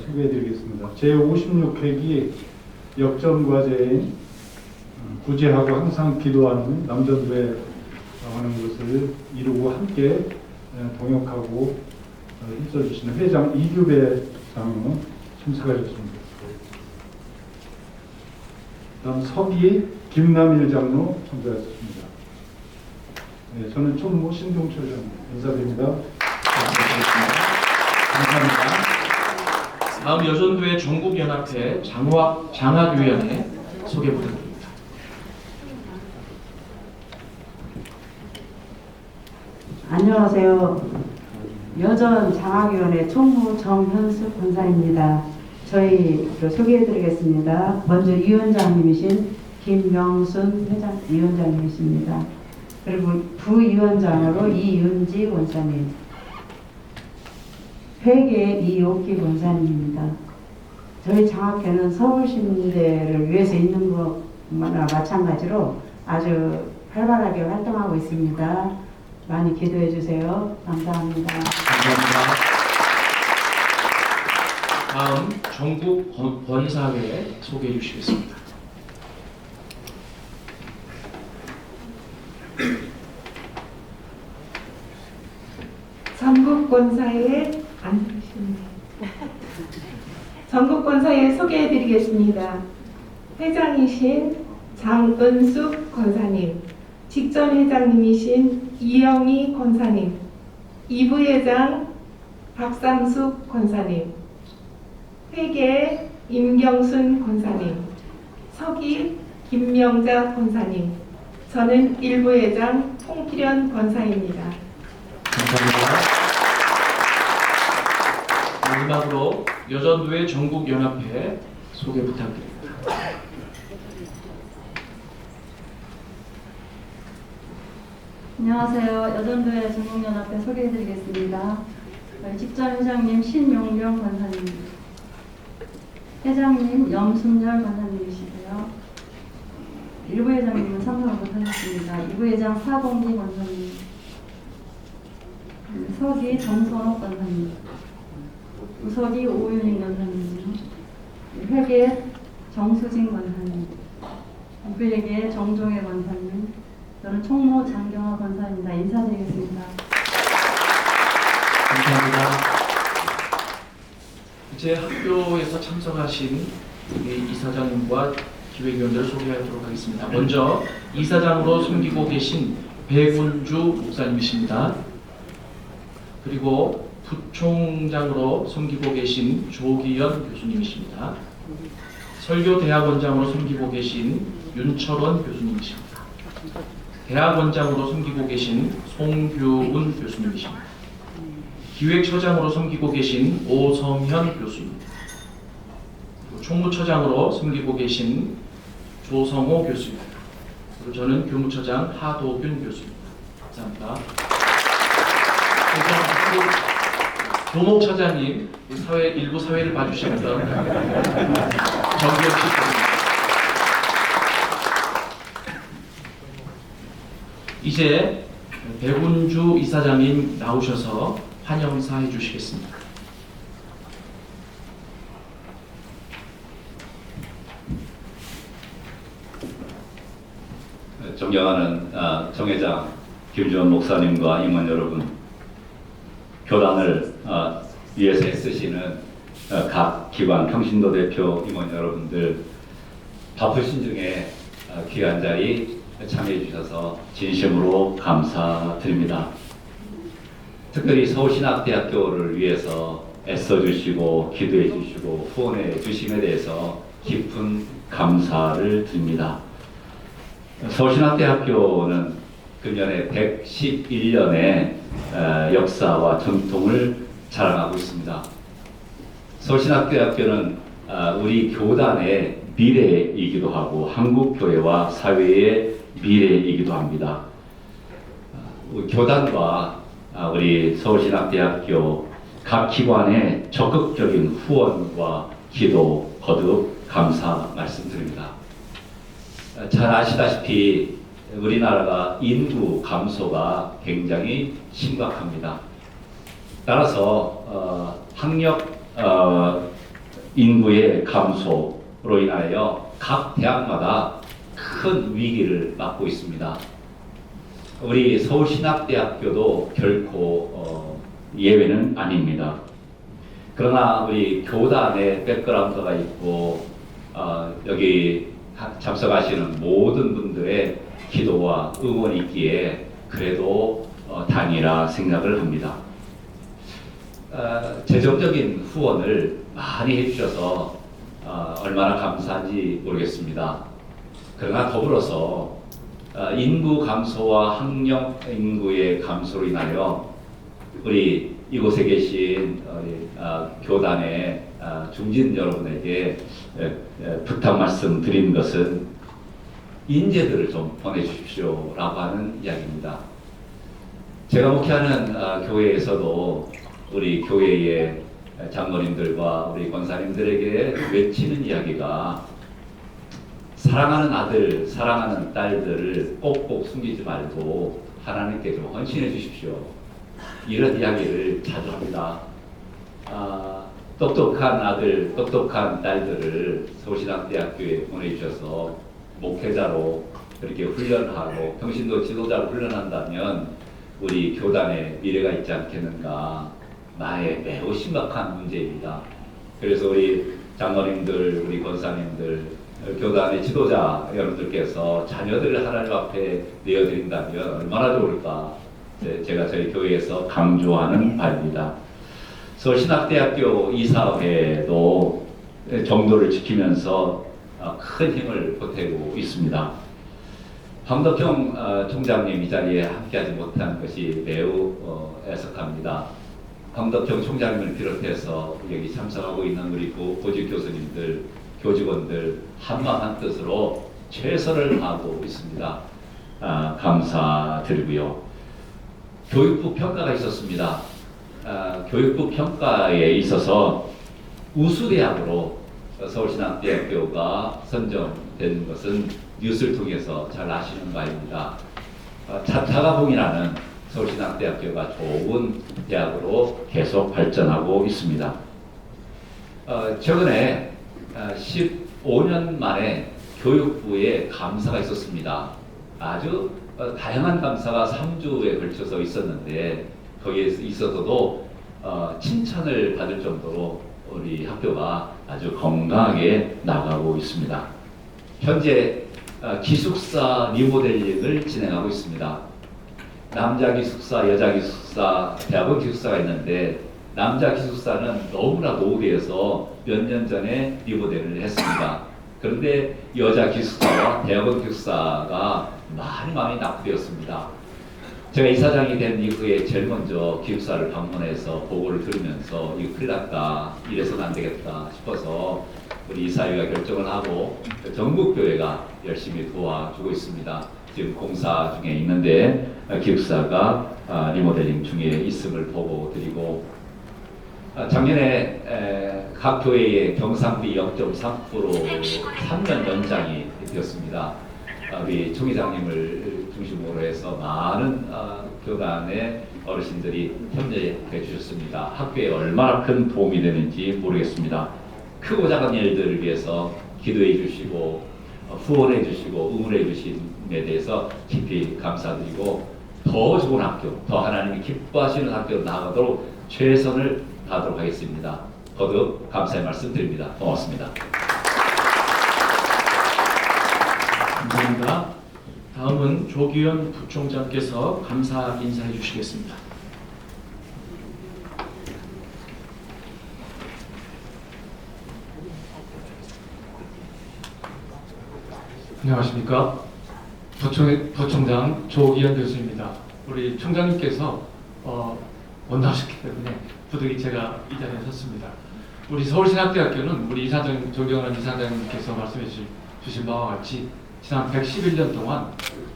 소개해드리겠습니다. 제56회기 역전과제인 구제하고 항상 기도하는 남전도에 하는 것을 이루고 함께 동역하고 힘써주시는 회장 이규배 장로 참석하셨습니다. 다음 서기 김남일 장로 참석하셨습니다. 네, 저는 총무 신종철 장로 인사드립니다. 감사합니다. 다음 여전도의 전국연합회 장학위원회 소개 부탁드립니다. 안녕하세요. 여전 장학위원회 총무 정현숙 권사입니다. 저희를 소개해드리겠습니다. 먼저 위원장님이신 김명순 위원장님이십니다. 그리고 부위원장으로 이윤지 권사님, 회계 이옥기 권사님입니다. 저희 장학회는 서울신대를 위해서 있는 것만과 마찬가지로 아주 활발하게 활동하고 있습니다. 많이 기도해 주세요. 감사합니다. 감사합니다. 다음 전국 권사회 소개해 주시겠습니다. 전국권사회 안 들으시네요. 전국권사회 소개해드리겠습니다. 회장이신 장은숙 권사님, 직전 회장님이신 이영희 권사님, 2부 회장 박상숙 권사님, 회계 임경순 권사님, 서기 김명자 권사님, 저는 1부 회장 홍필연 권사입니다. 감사합니다. 마지막으로 여전도회 전국연합회 소개 부탁드립니다. 안녕하세요. 여전도회 전국연합회 소개해드리겠습니다. 직전 회장님 신용령 권사님, 회장님 염순열 권사님이시고요. 1부 회장님은 참석을 못하셨습니다. 2부 회장 사봉기 권사님, 서기 정선옥 권사님, 부서기 오윤인 권사님, 회계 정수진 권사님, 부회계 정종혜 권사님, 저는 총무 장경화 권사입니다. 인사드리겠습니다. 감사합니다. 이제 학교에서 참석하신 우리 이사장님과 기획위원들을 소개하도록 하겠습니다. 먼저 이사장으로 섬기고 계신 백운주 목사님이십니다. 그리고 부총장으로 섬기고 계신 조기현 교수님이십니다. 설교대학원장으로 섬기고 계신 윤철원 교수님이십니다. 대학원장으로 섬기고 계신 송규훈 교수님이십니다. 기획처장으로 섬기고 계신 오성현 교수님, 총무처장으로 섬기고 계신 조성호 교수입니다. 그리고 저는 교무처장 하도균 교수입니다. 감사합니다. 교목처장님, 일부 사회를 봐주시던 정기혁 씨. 이제 백운주 이사장님 나오셔서 환영사 해주시겠습니다. 존경하는 정회장 김주원 목사님과 임원 여러분, 교단을 위해서 애쓰시는 각 기관 평신도 대표 임원 여러분들, 바쁘신 중에 귀한 자리 참여해 주셔서 진심으로 감사드립니다. 특별히 서울신학대학교를 위해서 애써주시고 기도해 주시고 후원해 주심에 대해서 깊은 감사를 드립니다. 서울신학대학교는 금년에 111년의 역사와 전통을 자랑하고 있습니다. 서울신학대학교는 우리 교단의 미래이기도 하고 한국교회와 사회의 미래이기도 합니다. 교단과 우리 서울신학대학교 각 기관의 적극적인 후원과 기도 거듭 감사 말씀드립니다. 잘 아시다시피 우리나라가 인구 감소가 굉장히 심각합니다. 따라서 학력 인구의 감소로 인하여 각 대학마다 큰 위기를 맞고 있습니다. 우리 서울신학대학교도 결코 예외는 아닙니다. 그러나 우리 교단의 백그라운드가 있고 여기 참석하시는 모든 분들의 기도와 응원이 있기에 그래도 다행이라 생각을 합니다. 재정적인 후원을 많이 해주셔서 얼마나 감사한지 모르겠습니다. 그러나 더불어서 인구 감소와 학령 인구의 감소로 인하여 우리 이곳에 계신 교단의 중진 여러분에게 부탁 말씀 드리는 것은 인재들을 좀 보내주십시오 라고 하는 이야기입니다. 제가 목회하는 교회에서도 우리 교회의 장로님들과 우리 권사님들에게 외치는 이야기가 사랑하는 아들, 사랑하는 딸들을 꼭꼭 숨기지 말고 하나님께 좀 헌신해 주십시오. 이런 이야기를 자주 합니다. 똑똑한 아들, 똑똑한 딸들을 서울신학대학교에 보내주셔서 목회자로 그렇게 훈련하고 평신도 지도자로 훈련한다면 우리 교단의 미래가 있지 않겠는가. 나의 매우 심각한 문제입니다. 그래서 우리 장로님들, 우리 권사님들, 교단의 지도자 여러분들께서 자녀들을 하나님 앞에 내어드린다면 얼마나 좋을까. 제가 저희 교회에서 강조하는 바입니다. 서울신학대학교 이사회도 정도를 지키면서 큰 힘을 보태고 있습니다. 황덕형 총장님 이 자리에 함께하지 못한 것이 매우 애석합니다. 황덕형 총장님을 비롯해서 여기 참석하고 있는 우리 보직 교수님들, 교직원들 한마음 한뜻으로 최선을 다하고 있습니다. 감사드리고요. 교육부 평가가 있었습니다. 교육부 평가에 있어서 우수대학으로 서울신학대학교가 선정된 것은 뉴스를 통해서 잘 아시는 바입니다. 자타가봉이라는 서울신학대학교가 좋은 대학으로 계속 발전하고 있습니다. 최근에 15년 만에 교육부에 감사가 있었습니다. 아주 다양한 감사가 3주에 걸쳐서 있었는데 거기에 있어서도 칭찬을 받을 정도로 우리 학교가 아주 건강하게 나가고 있습니다. 현재 기숙사 리모델링을 진행하고 있습니다. 남자 기숙사, 여자 기숙사, 대학원 기숙사가 있는데 남자 기숙사는 너무나 노후되어서 몇 년 전에 리모델링을 했습니다. 그런데 여자 기숙사와 대학원 기숙사가 많이 낙후되었습니다. 제가 이사장이 된 이후에 제일 먼저 기숙사를 방문해서 보고를 들으면서 이거 큰일 났다, 이래서는 안 되겠다 싶어서 우리 이사회가 결정을 하고 전국교회가 열심히 도와주고 있습니다. 지금 공사 중에 있는데 기숙사가 리모델링 중에 있음을 보고 드리고, 작년에 각 교회의 경상비 0.3% 3년 연장이 되었습니다. 우리 총회장님을 중심으로 해서 많은 교단의 어르신들이 협력해 주셨습니다. 학교에 얼마나 큰 도움이 되는지 모르겠습니다. 크고 작은 일들을 위해서 기도해 주시고 후원해 주시고 응원해 주심에 대해서 깊이 감사드리고, 더 좋은 학교, 더 하나님이 기뻐하시는 학교로 나아가도록 최선을 다하도록 하겠습니다. 거듭 감사의 말씀 드립니다. 고맙습니다. 감사합니다. 다음은 조기현 부총장께서 감사 인사해 주시겠습니다. 안녕하십니까. 부총장 조기현 교수입니다. 우리 총장님께서 원하셨기 때문에 부득이 제가 이 자리에 섰습니다. 우리 서울신학대학교는 우리 이사장, 조경환 이사장님께서 말씀해 주신 바와 같이 지난 111년 동안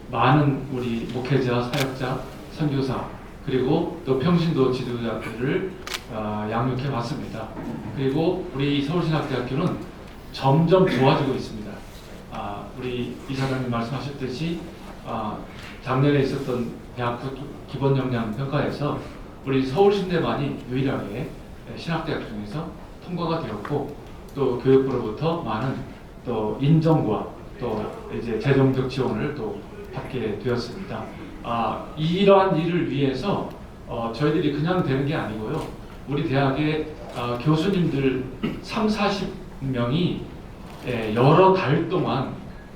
많은 우리 목회자, 사역자, 선교사, 그리고 또 평신도 지도자들을 양육해 왔습니다. 그리고 우리 서울신학대학교는 점점 좋아지고 있습니다. 우리 이사장님 말씀하셨듯이 작년에 있었던 대학 기본 역량 평가에서 우리 서울신대만이 유일하게 신학대학 중에서 통과가 되었고, 또 교육부로부터 많은 또 인정과 또 이제 재정적 지원을 또 받게 되었습니다. 이러한 일을 위해서 저희들이 그냥 되는 게 아니고요. 우리 대학의 교수님들 30-40명이 여러 달 동안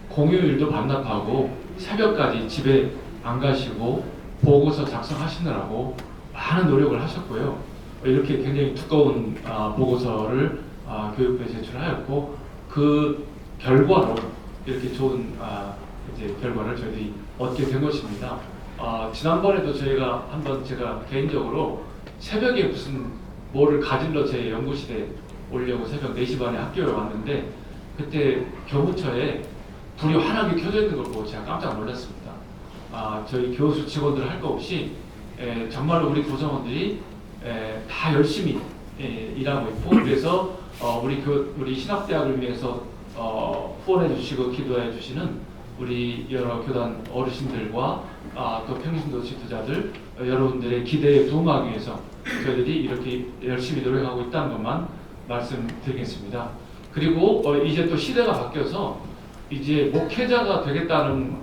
공휴일도 반납하고 새벽까지 집에 안 가시고 보고서 작성하시느라고 많은 노력을 하셨고요. 이렇게 굉장히 두꺼운 보고서를 교육부에 제출하였고, 그 결과로 이렇게 좋은 이제 결과를 저희들이 얻게 된 것입니다. 지난번에도 저희가 한번 제가 개인적으로 새벽에 무슨 뭐를 가질러 제 연구실에 오려고 새벽 4시 반에 학교에 왔는데, 그때 교무처에 불이 환하게 켜져 있는 걸 보고 제가 깜짝 놀랐습니다. 저희 교수 직원들 할 거 없이 정말로 우리 구성원들이 다 열심히 일하고 있고, 그래서 우리 신학대학을 위해서 후원해 주시고 기도해 주시는 우리 여러 교단 어르신들과 또 평신도 지도자들 여러분들의 기대에 부응하기 위해서 저희들이 이렇게 열심히 노력하고 있다는 것만 말씀드리겠습니다. 그리고 이제 또 시대가 바뀌어서 이제 목회자가 되겠다는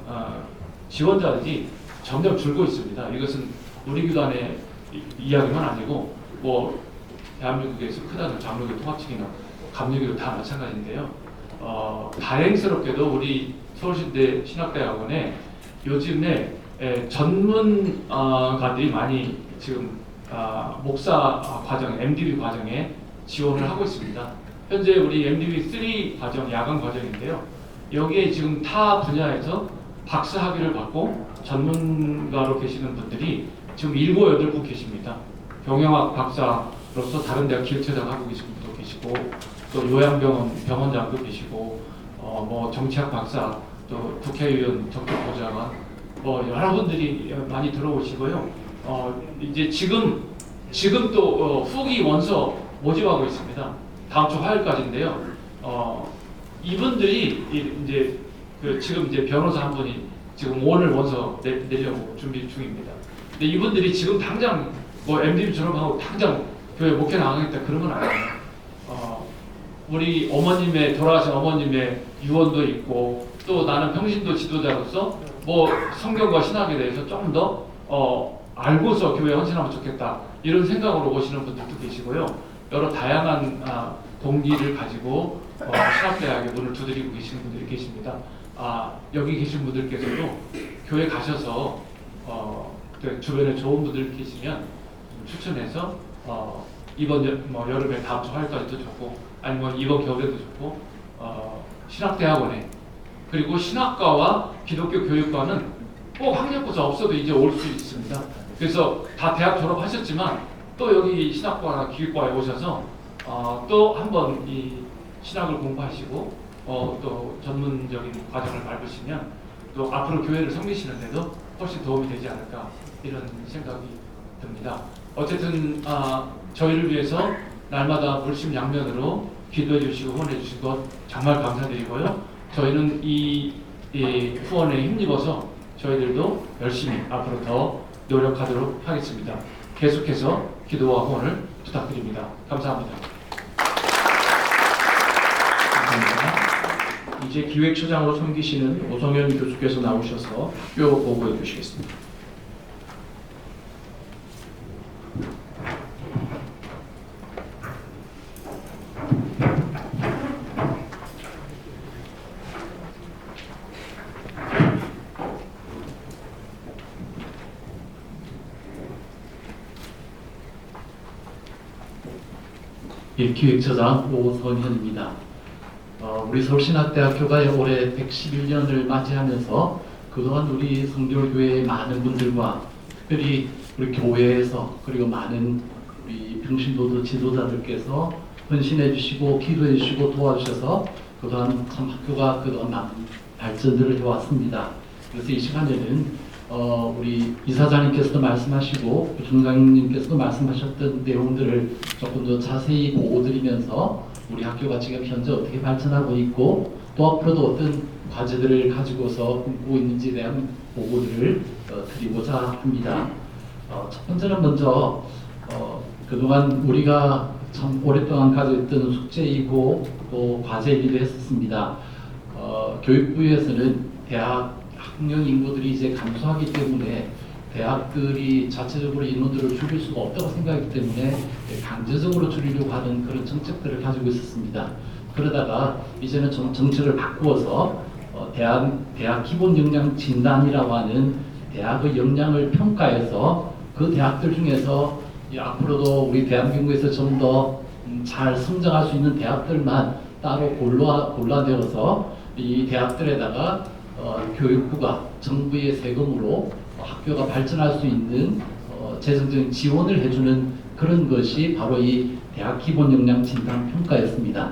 지원자들이 점점 줄고 있습니다. 이것은 우리 교단의 이야기만 아니고 뭐 대한민국에서 크다는 장로교 통합측이나 감리교도 다 마찬가지인데요. 다행스럽게도 우리 서울신대 신학대학원에 요즘에 전문가들이 많이 지금 목사 과정, MDB 과정에 지원을 하고 있습니다. 현재 우리 MDB 3 과정, 야간 과정인데요. 여기에 지금 타 분야에서 박사 학위를 받고 전문가로 계시는 분들이 지금 7, 8분 계십니다. 경영학 박사로서 다른 대학 기획처장 하고 계신 분도 계시고, 또 요양병원 병원장도 계시고, 뭐 정치학 박사, 또 국회의원 정책보좌관, 뭐 여러분들이 많이 들어오시고요. 이제 지금 또 후기 원서 모집하고 있습니다. 다음 주 화요일까지인데요. 이분들이 이제 지금 이제 변호사 한 분이 지금 오늘 원서 내려고 준비 중입니다. 근데 이분들이 지금 당장 뭐 MDB 졸업하고 당장 교회 목회 나가겠다 그런 건 아니에요. 우리 어머님의 돌아가신 어머님의 유언도 있고, 또 나는 평신도 지도자로서 뭐 성경과 신학에 대해서 조금 더 알고서 교회에 헌신하면 좋겠다 이런 생각으로 오시는 분들도 계시고요. 여러 다양한 동기를 가지고 신학대학에 문을 두드리고 계시는 분들이 계십니다. 여기 계신 분들께서도 교회 가셔서 주변에 좋은 분들 계시면 추천해서 이번 여름에 다음 주 화요일까지도 좋고, 아니면 이번 겨울에도 좋고, 신학대학원에, 그리고 신학과와 기독교 교육과는 꼭 학력고사 없어도 이제 올 수 있습니다. 그래서 다 대학 졸업하셨지만 또 여기 신학과나 기획과에 오셔서 또 한번 이 신학을 공부하시고 또 전문적인 과정을 밟으시면 또 앞으로 교회를 섬기시는데도 훨씬 도움이 되지 않을까 이런 생각이 듭니다. 어쨌든 저희를 위해서 날마다 물심양면으로 기도해 주시고 후원해 주신 것 정말 감사드리고요. 저희는 이 후원에 힘입어서 저희들도 열심히 앞으로 더 노력하도록 하겠습니다. 계속해서 기도와 후원을 부탁드립니다. 감사합니다. 감사합니다. 이제 기획처장으로 섬기시는 오성현 교수께서 나오셔서 학교 보고해 주시겠습니다. 기획처장 오성현입니다. 우리 서울신학대학교가 올해 111년을 맞이하면서 그동안 우리 성결교회의 많은 분들과 특별히 우리 교회에서, 그리고 많은 우리 평신도들 지도자들께서 헌신해 주시고 기도해 주시고 도와주셔서 그동안 참 학교가 그동안 많은 발전들을 해왔습니다. 그래서 이 시간에는 우리 이사장님께서도 말씀하시고 총장님께서도 말씀하셨던 내용들을 조금 더 자세히 보고드리면서 우리 학교가 지금 현재 어떻게 발전하고 있고 또 앞으로도 어떤 과제들을 가지고서 꿈꾸고 있는지에 대한 보고들을 드리고자 합니다. 첫 번째는 먼저 그동안 우리가 참 오랫동안 가져있던 숙제이고 또 과제이기도 했었습니다. 교육부에서는 대학 학령 인구들이 이제 감소하기 때문에 대학들이 자체적으로 인원들을 줄일 수가 없다고 생각하기 때문에 강제적으로 줄이려고 하는 그런 정책들을 가지고 있었습니다. 그러다가 이제는 좀 정책을 바꾸어서 대학 기본 역량 진단이라고 하는 대학의 역량을 평가해서 그 대학들 중에서 앞으로도 우리 대한민국에서 좀 더 잘 성장할 수 있는 대학들만 따로 골라내어서 이 대학들에다가 교육부가 정부의 세금으로 학교가 발전할 수 있는 재정적인 지원을 해주는 그런 것이 바로 이 대학 기본 역량 진단 평가였습니다.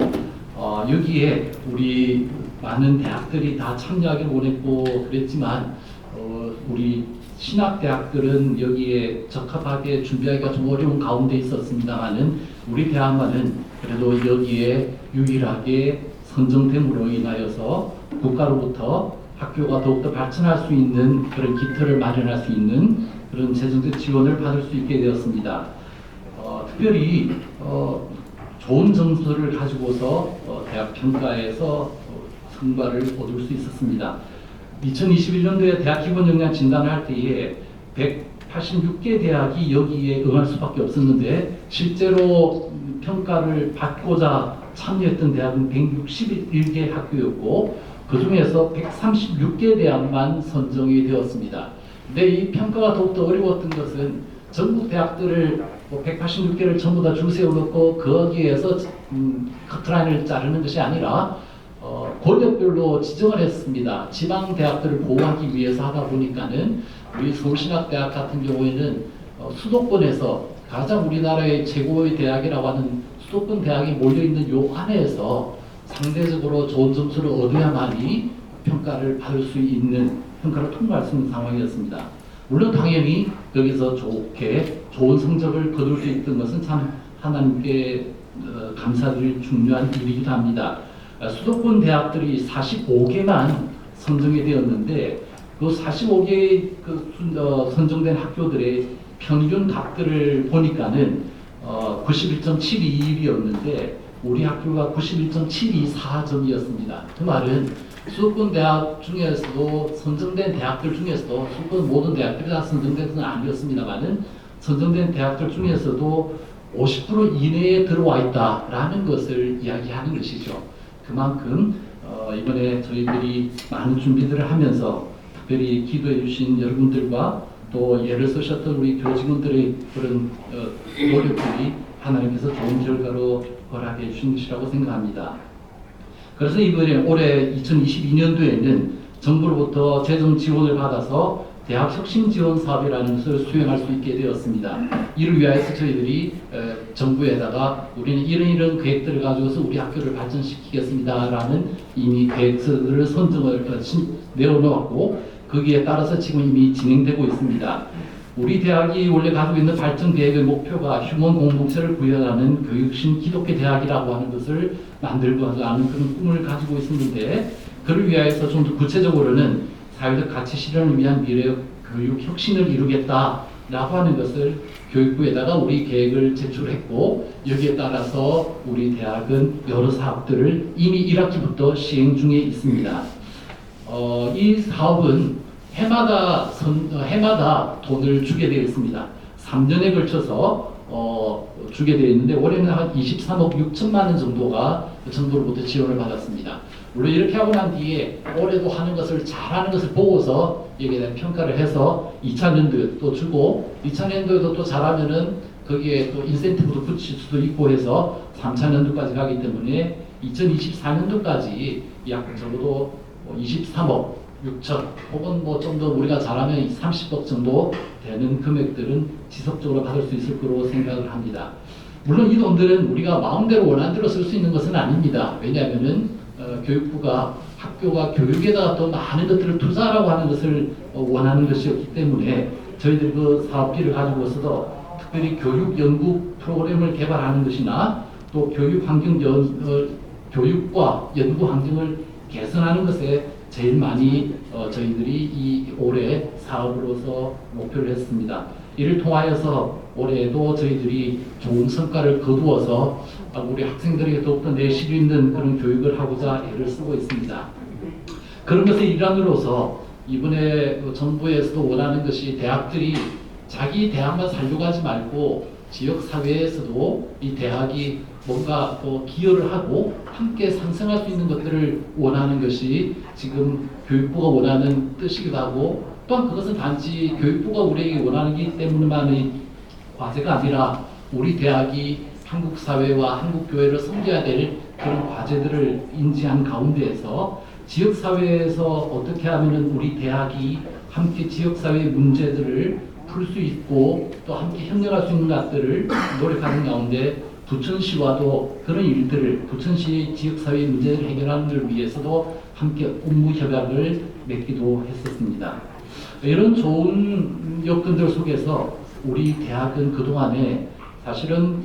여기에 우리 많은 대학들이 다 참여하기를 원했고 그랬지만 우리 신학대학들은 여기에 적합하게 준비하기가 좀 어려운 가운데 있었습니다만은 우리 대학만은 그래도 여기에 유일하게 선정됨으로 인하여서 국가로부터 학교가 더욱더 발전할 수 있는 그런 기틀을 마련할 수 있는 그런 재정적 지원을 받을 수 있게 되었습니다. 특별히 좋은 점수를 가지고서 대학 평가에서 성과를 얻을 수 있었습니다. 2021년도에 대학 기본 역량 진단을 할 때에 186개 대학이 여기에 응할 수밖에 없었는데 실제로 평가를 받고자 참여했던 대학은 161개 학교였고 그 중에서 136개 대학만 선정이 되었습니다. 근데 이 평가가 더욱더 어려웠던 것은 전국 대학들을 186개를 전부 다 줄 세워놓고 거기에서 커트라인을 자르는 것이 아니라 권역별로 지정을 했습니다. 지방 대학들을 보호하기 위해서 하다 보니까는 우리 서울신학대학 같은 경우에는 수도권에서 가장 우리나라의 최고의 대학이라고 하는 수도권 대학이 몰려있는 요 안에서 상대적으로 좋은 점수를 얻어야만이 평가를 받을 수 있는, 평가를 통과할 수 있는 상황이었습니다. 물론 당연히 여기서 좋은 성적을 거둘 수 있던 것은 참 하나님께 감사드릴 중요한 일이기도 합니다. 수도권 대학들이 45개만 선정이 되었는데 그 45개 선정된 학교들의 평균 값들을 보니까는 91.721이었는데 우리 학교가 91.724점이었습니다. 그 말은 수도권 대학 중에서도 선정된 대학들 중에서도 수도권 모든 대학들이 다 선정된 것은 아니었습니다만은 선정된 대학들 중에서도 50% 이내에 들어와 있다라는 것을 이야기하는 것이죠. 그만큼 이번에 저희들이 많은 준비들을 하면서 특별히 기도해 주신 여러분들과 또 예를 쓰셨던 우리 교직원들의 그런 노력들이 하나님께서 좋은 결과로 허락해 주신 것이라고 생각합니다. 그래서 이번에 올해 2022년도에는 정부로부터 재정 지원을 받아서 대학 혁신 지원 사업이라는 것을 수행할 수 있게 되었습니다. 이를 위해서 저희들이 정부에다가 우리는 이런 계획들을 가지고서 우리 학교를 발전시키겠습니다라는 이미 계획서를 선정을 내어놓았고 거기에 따라서 지금 이미 진행되고 있습니다. 우리 대학이 원래 가지고 있는 발전 계획의 목표가 휴먼 공동체를 구현하는 교육신 기독교 대학이라고 하는 것을 만들고자 하는 그런 꿈을 가지고 있었는데 그를 위해서 좀 더 구체적으로는 사회적 가치 실현을 위한 미래 교육 혁신을 이루겠다라고 하는 것을 교육부에다가 우리 계획을 제출했고 여기에 따라서 우리 대학은 여러 사업들을 이미 1학기부터 시행 중에 있습니다. 이 사업은 해마다 돈을 주게 되어 있습니다. 3년에 걸쳐서 주게 되어 있는데 올해는 한 23억 6천만 원 정도가 정부로부터 지원을 받았습니다. 물론 이렇게 하고 난 뒤에 올해도 하는 것을 잘하는 것을 보고서 여기에 대한 평가를 해서 2차년도에 또 주고 2차년도에도 또 잘하면은 거기에 또 인센티브도 붙일 수도 있고 해서 3차년도까지 가기 때문에 2024년도까지 약 적어도 23억 6천 혹은 뭐 좀 더 우리가 잘하면 30억 정도 되는 금액들은 지속적으로 받을 수 있을 거로 생각을 합니다. 물론 이 돈들은 우리가 마음대로 원하는 대로 쓸 수 있는 것은 아닙니다. 왜냐하면은 교육부가 학교가 교육에다가 더 많은 것들을 투자하라고 하는 것을 원하는 것이었기 때문에 저희들이 그 사업비를 가지고서도 특별히 교육 연구 프로그램을 개발하는 것이나 또 교육과 연구 환경을 개선하는 것에 제일 많이 저희들이 이 올해 사업으로서 목표를 했습니다. 이를 통하여서 올해도 저희들이 좋은 성과를 거두어서 우리 학생들에게 더욱더 내실 있는 그런 교육을 하고자 애를 쓰고 있습니다. 그런 것의 일환으로서 이번에 정부에서도 원하는 것이 대학들이 자기 대학만 살려고 하지 말고 지역사회에서도 이 대학이 뭔가 또 기여를 하고 함께 상생할 수 있는 것들을 원하는 것이 지금 교육부가 원하는 뜻이기도 하고 또한 그것은 단지 교육부가 우리에게 원하는 게 때문만의 과제가 아니라 우리 대학이 한국 사회와 한국 교회를 섬겨야 될 그런 과제들을 인지한 가운데에서 지역 사회에서 어떻게 하면은 우리 대학이 함께 지역 사회의 문제들을 풀 수 있고 또 함께 협력할 수 있는 것들을 노력하는 가운데 부천시와도 그런 일들을 부천시의 지역사회의 문제를 해결하는 것을 위해서도 함께 업무 협약을 맺기도 했었습니다. 이런 좋은 여건들 속에서 우리 대학은 그동안에 사실은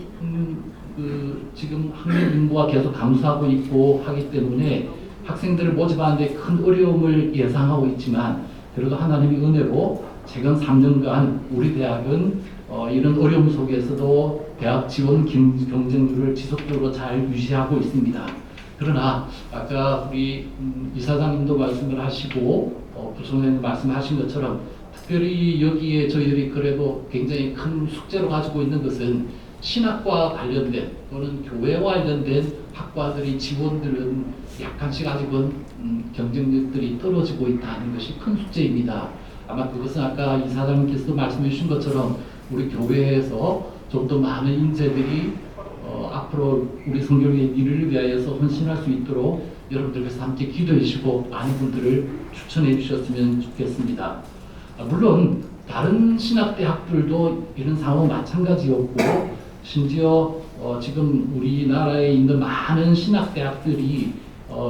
지금 학년 인구가 계속 감소하고 있고 하기 때문에 학생들을 모집하는 데 큰 어려움을 예상하고 있지만 그래도 하나님의 은혜로 최근 3년간 우리 대학은 이런 어려움 속에서도 대학 지원 경쟁률을 지속적으로 잘 유지하고 있습니다. 그러나 아까 우리 이사장님도 말씀을 하시고 부총장님 말씀하신 것처럼 특별히 여기에 저희들이 그래도 굉장히 큰 숙제로 가지고 있는 것은 신학과 관련된 또는 교회와 관련된 학과들이 지원들은 약간씩 아직은 경쟁력들이 떨어지고 있다는 것이 큰 숙제입니다. 아마 그것은 아까 이사장님께서도 말씀해 주신 것처럼 우리 교회에서 좀 더 많은 인재들이 앞으로 우리 성교의 미래를 위하여서 헌신할 수 있도록 여러분들께서 함께 기도해 주시고 많은 분들을 추천해 주셨으면 좋겠습니다. 물론 다른 신학대학들도 이런 상황은 마찬가지였고 심지어 지금 우리나라에 있는 많은 신학대학들이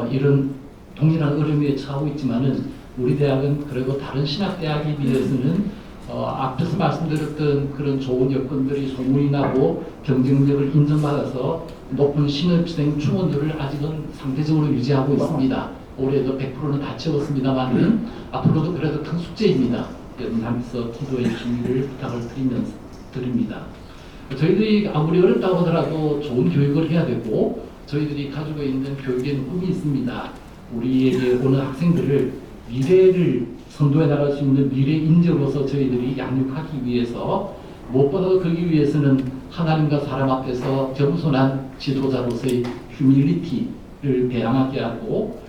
이런 동일한 어려움에 처하고 있지만은 우리 대학은 그래도 다른 신학대학에 비해서는 앞에서 말씀드렸던 그런 좋은 여건들이 소문이 나고 경쟁력을 인정받아서 높은 신입생 충원들을 아직은 상대적으로 유지하고 있습니다. 올해도 100%는 다 채웠습니다만 앞으로도 그래도 큰 숙제입니다. 여러분 함께서 기도해 주시기를 부탁을 드립니다. 저희들이 아무리 어렵다고 하더라도 좋은 교육을 해야 되고 저희들이 가지고 있는 교육에는 꿈이 있습니다. 우리에게 오는 학생들을 미래를 선도해 나갈 수 있는 미래 인재로서 저희들이 양육하기 위해서 무엇보다도 그러기 위해서는 하나님과 사람 앞에서 겸손한 지도자로서의 휴밀리티를 배양하게 하고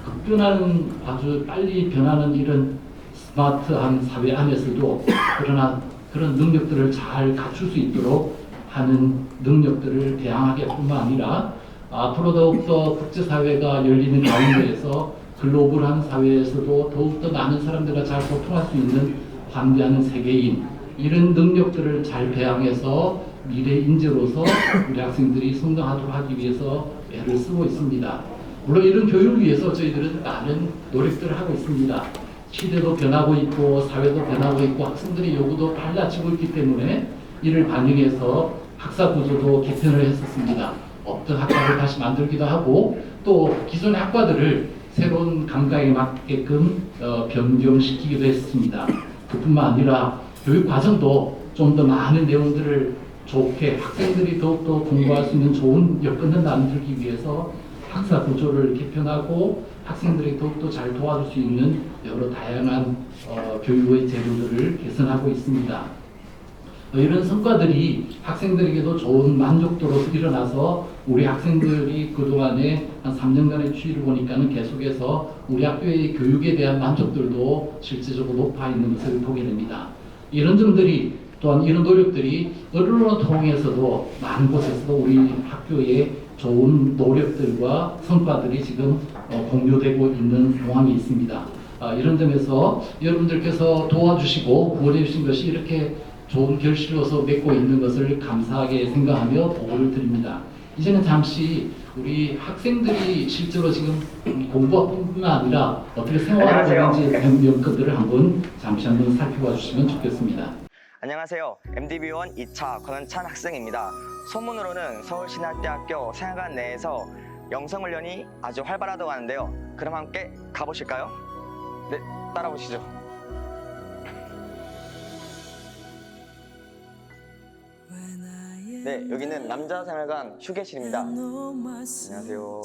급변하는 아주 빨리 변하는 이런 스마트한 사회 안에서도 그러나 그런 능력들을 잘 갖출 수 있도록 하는 능력들을 배양하게 뿐만 아니라 앞으로 더욱더 국제사회가 열리는 가운데에서 글로벌한 사회에서도 더욱더 많은 사람들과 잘 소통할 수 있는 환대하는 세계인 이런 능력들을 잘 배양해서 미래 인재로서 우리 학생들이 성장하도록 하기 위해서 애를 쓰고 있습니다. 물론 이런 교육을 위해서 저희들은 많은 노력들을 하고 있습니다. 시대도 변하고 있고 사회도 변하고 있고 학생들의 요구도 달라지고 있기 때문에 이를 반영해서 학사 구조도 개편을 했었습니다. 없던 학과를 다시 만들기도 하고 또 기존의 학과들을 새로운 감각에 맞게끔 변경시키기도 했습니다. 그뿐만 아니라 교육 과정도 좀 더 많은 내용들을 좋게 학생들이 더욱더 공부할 수 있는 좋은 여건을 만들기 위해서 학사 구조를 개편하고 학생들이 더욱더 잘 도와줄 수 있는 여러 다양한 교육의 제도들을 개선하고 있습니다. 이런 성과들이 학생들에게도 좋은 만족도로 일어나서 우리 학생들이 그동안에 한 3년간의 추이를 보니까는 계속해서 우리 학교의 교육에 대한 만족도도 실질적으로 높아 있는 것을 보게 됩니다. 이런 점들이 또한 이런 노력들이 언론을 통해서도 많은 곳에서도 우리 학교의 좋은 노력들과 성과들이 지금 공유되고 있는 상황이 있습니다. 이런 점에서 여러분들께서 도와주시고 구원해 주신 것이 이렇게 좋은 결실로서 맺고 있는 것을 감사하게 생각하며 보고를 드립니다. 이제는 잠시 우리 학생들이 실제로 지금 공부뿐만 아니라 어떻게 생활하고 있는지 대한 것들을 잠시 한번 살펴봐 주시면 좋겠습니다. 안녕하세요. MDB1 2차 권은찬 학생입니다. 소문으로는 서울신학대학교 생활관 내에서 영성훈련이 아주 활발하다고 하는데요. 그럼 함께 가보실까요? 네, 따라오시죠. 네, 여기는 남자생활관 휴게실입니다. 안녕하세요.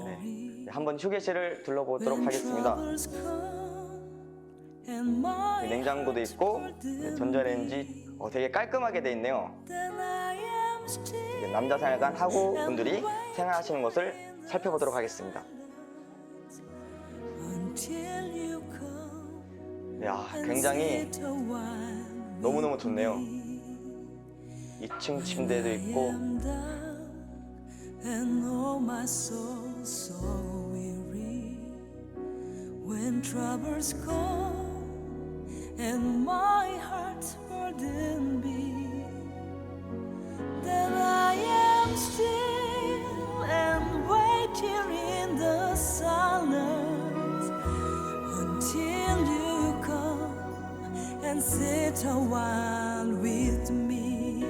네, 한번 휴게실을 둘러보도록 하겠습니다. 냉장고도 있고 전자레인지 되게 깔끔하게 되어 있네요. 남자생활관 학우분들이 생활하시는 곳을 살펴보도록 하겠습니다. 야, 굉장히 너무너무 좋네요. 2층 침대도 있고 And my heart's burden be, then I am still and wait here in the silence until you come and sit a while with me.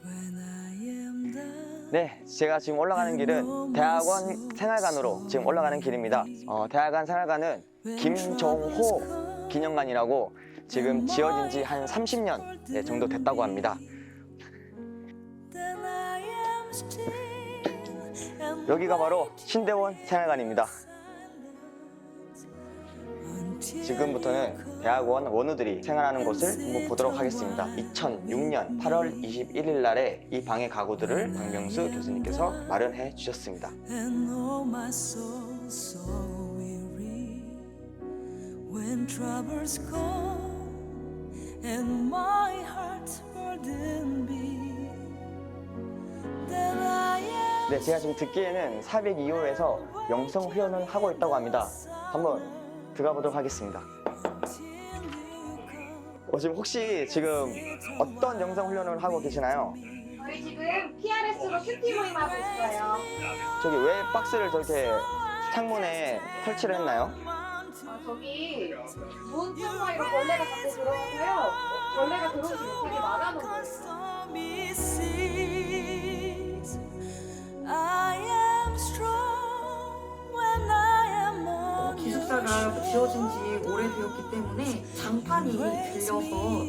When I am done 네, 제가 지금 올라가는 길은 대학원 생활관으로 지금 올라가는 길입니다. 대학원 생활관은 김종호 기념관이라고 지금 지어진 지 한 30년 정도 됐다고 합니다. 여기가 바로 신대원 생활관입니다. 지금부터는 대학원 원우들이 생활하는 곳을 한번 보도록 하겠습니다. 2006년 8월 21일 날에 이 방의 가구들을 박명수 교수님께서 마련해 주셨습니다. 네, 제가 지금 듣기에는 402호에서 영성 훈련을 하고 있다고 합니다. 한번 들어가 보도록 하겠습니다. 지금 혹시 지금 어떤 영상 훈련을 하고 계시나요? 저희 지금 PRS로 큐티 모임 하고 있어요. 저기 왜 박스를 저렇게 창문에 설치를 했나요? 저기 문 틈 사이로 벌레가 자꾸 들어가고요. 벌레가 들어오지 못하게 막아놓은 거예요. 기숙사가 지어진 지 오래되었기 때문에 장판이 빌려서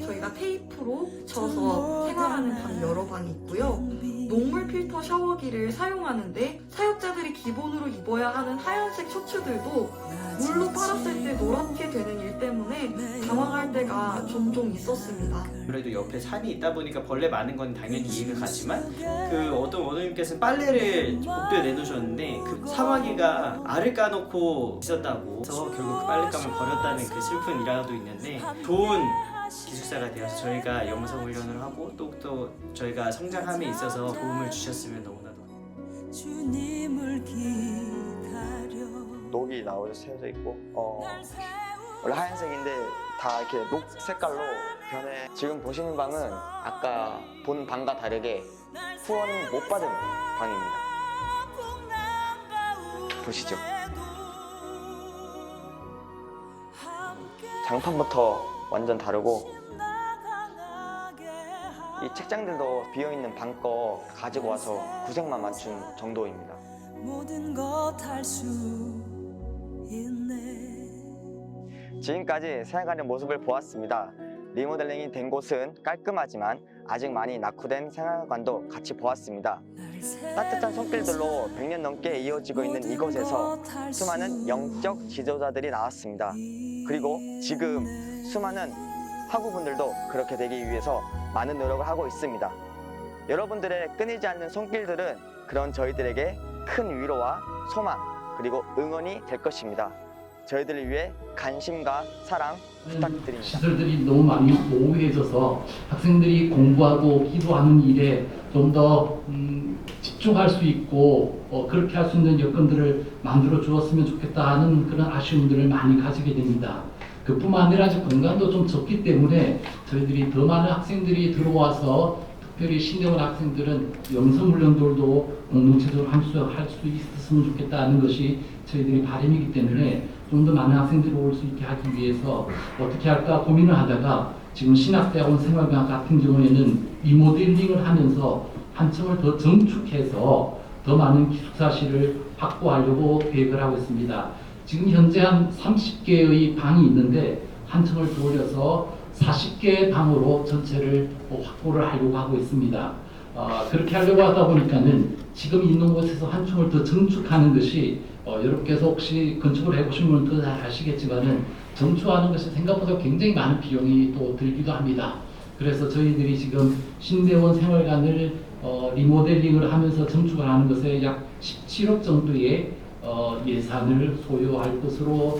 저희가 테이프로 붙여서 생활하는 방 여러 방이 있고요. 녹물 필터 샤워기를 사용하는데 사역자들이 기본으로 입어야 하는 하얀색 셔츠들도 물로 빨았을 때 노랗게 되는 일 때문에 당황할 때가 종종 있었습니다. 그래도 옆에 산이 있다 보니까 벌레 많은 건 당연히 이해가 가지만 그 어떤 원우님께서는 빨래를 복도에 내놓으셨는데 그 사마귀가 알을 까놓고 있었다고 해서 결국 그 빨랫감을 버렸다는 그 슬픈 일화도 있는데 좋은 기숙사가 되어서 저희가 영성훈련을 하고 또 저희가 성장함에 있어서 도움을 주셨으면 너무나도. 녹이 나오셔서 세워져 있고 원래 하얀색인데 다 이렇게 녹 색깔로 변해. 지금 보시는 방은 아까 본 방과 다르게 후원 못 받은 방입니다. 보시죠. 장판부터 완전 다르고 이 책장들도 비어있는 방 거 가지고 와서 구색만 맞춘 정도입니다. 모든 것 할 수 있네. 지금까지 생활관의 모습을 보았습니다. 리모델링이 된 곳은 깔끔하지만 아직 많이 낙후된 생활관도 같이 보았습니다. 따뜻한 손길들로 100년 넘게 이어지고 있는 이곳에서 수많은 영적 지도자들이 나왔습니다. 그리고 지금 수많은 학우분들도 그렇게 되기 위해서 많은 노력을 하고 있습니다. 여러분들의 끊이지 않는 손길들은 그런 저희들에게 큰 위로와 소망 그리고 응원이 될 것입니다. 저희들을 위해 관심과 사랑 부탁드립니다. 시설들이 너무 많이 모호해져서 학생들이 공부하고 기도하는 일에 좀 더 집중할 수 있고 그렇게 할 수 있는 여건들을 만들어 주었으면 좋겠다 하는 그런 아쉬움들을 많이 가지게 됩니다. 그뿐만 아니라 아직 공간도 좀 적기 때문에 저희들이 더 많은 학생들이 들어와서 특별히 신대원 학생들은 영성훈련들도 공동체적으로 할 수 있었으면 좋겠다는 것이 저희들이 바람이기 때문에 좀 더 많은 학생들이 올 수 있게 하기 위해서 어떻게 할까 고민을 하다가 지금 신학대학원 생활관 같은 경우에는 리모델링을 하면서 한 층을 더 증축해서 더 많은 기숙사실을 확보하려고 계획을 하고 있습니다. 지금 현재 한 30개의 방이 있는데 한 층을 더 올려서 40개의 방으로 전체를 확보를 하려고 하고 있습니다. 그렇게 하려고 하다 보니까는 지금 있는 곳에서 한 층을 더 증축하는 것이 여러분께서 혹시 건축을 해보신 분은 더 잘 아시겠지만은 증축하는 것이 생각보다 굉장히 많은 비용이 또 들기도 합니다. 그래서 저희들이 지금 신대원 생활관을 리모델링을 하면서 증축을 하는 것에 약 17억 정도의 예산을 소요할 것으로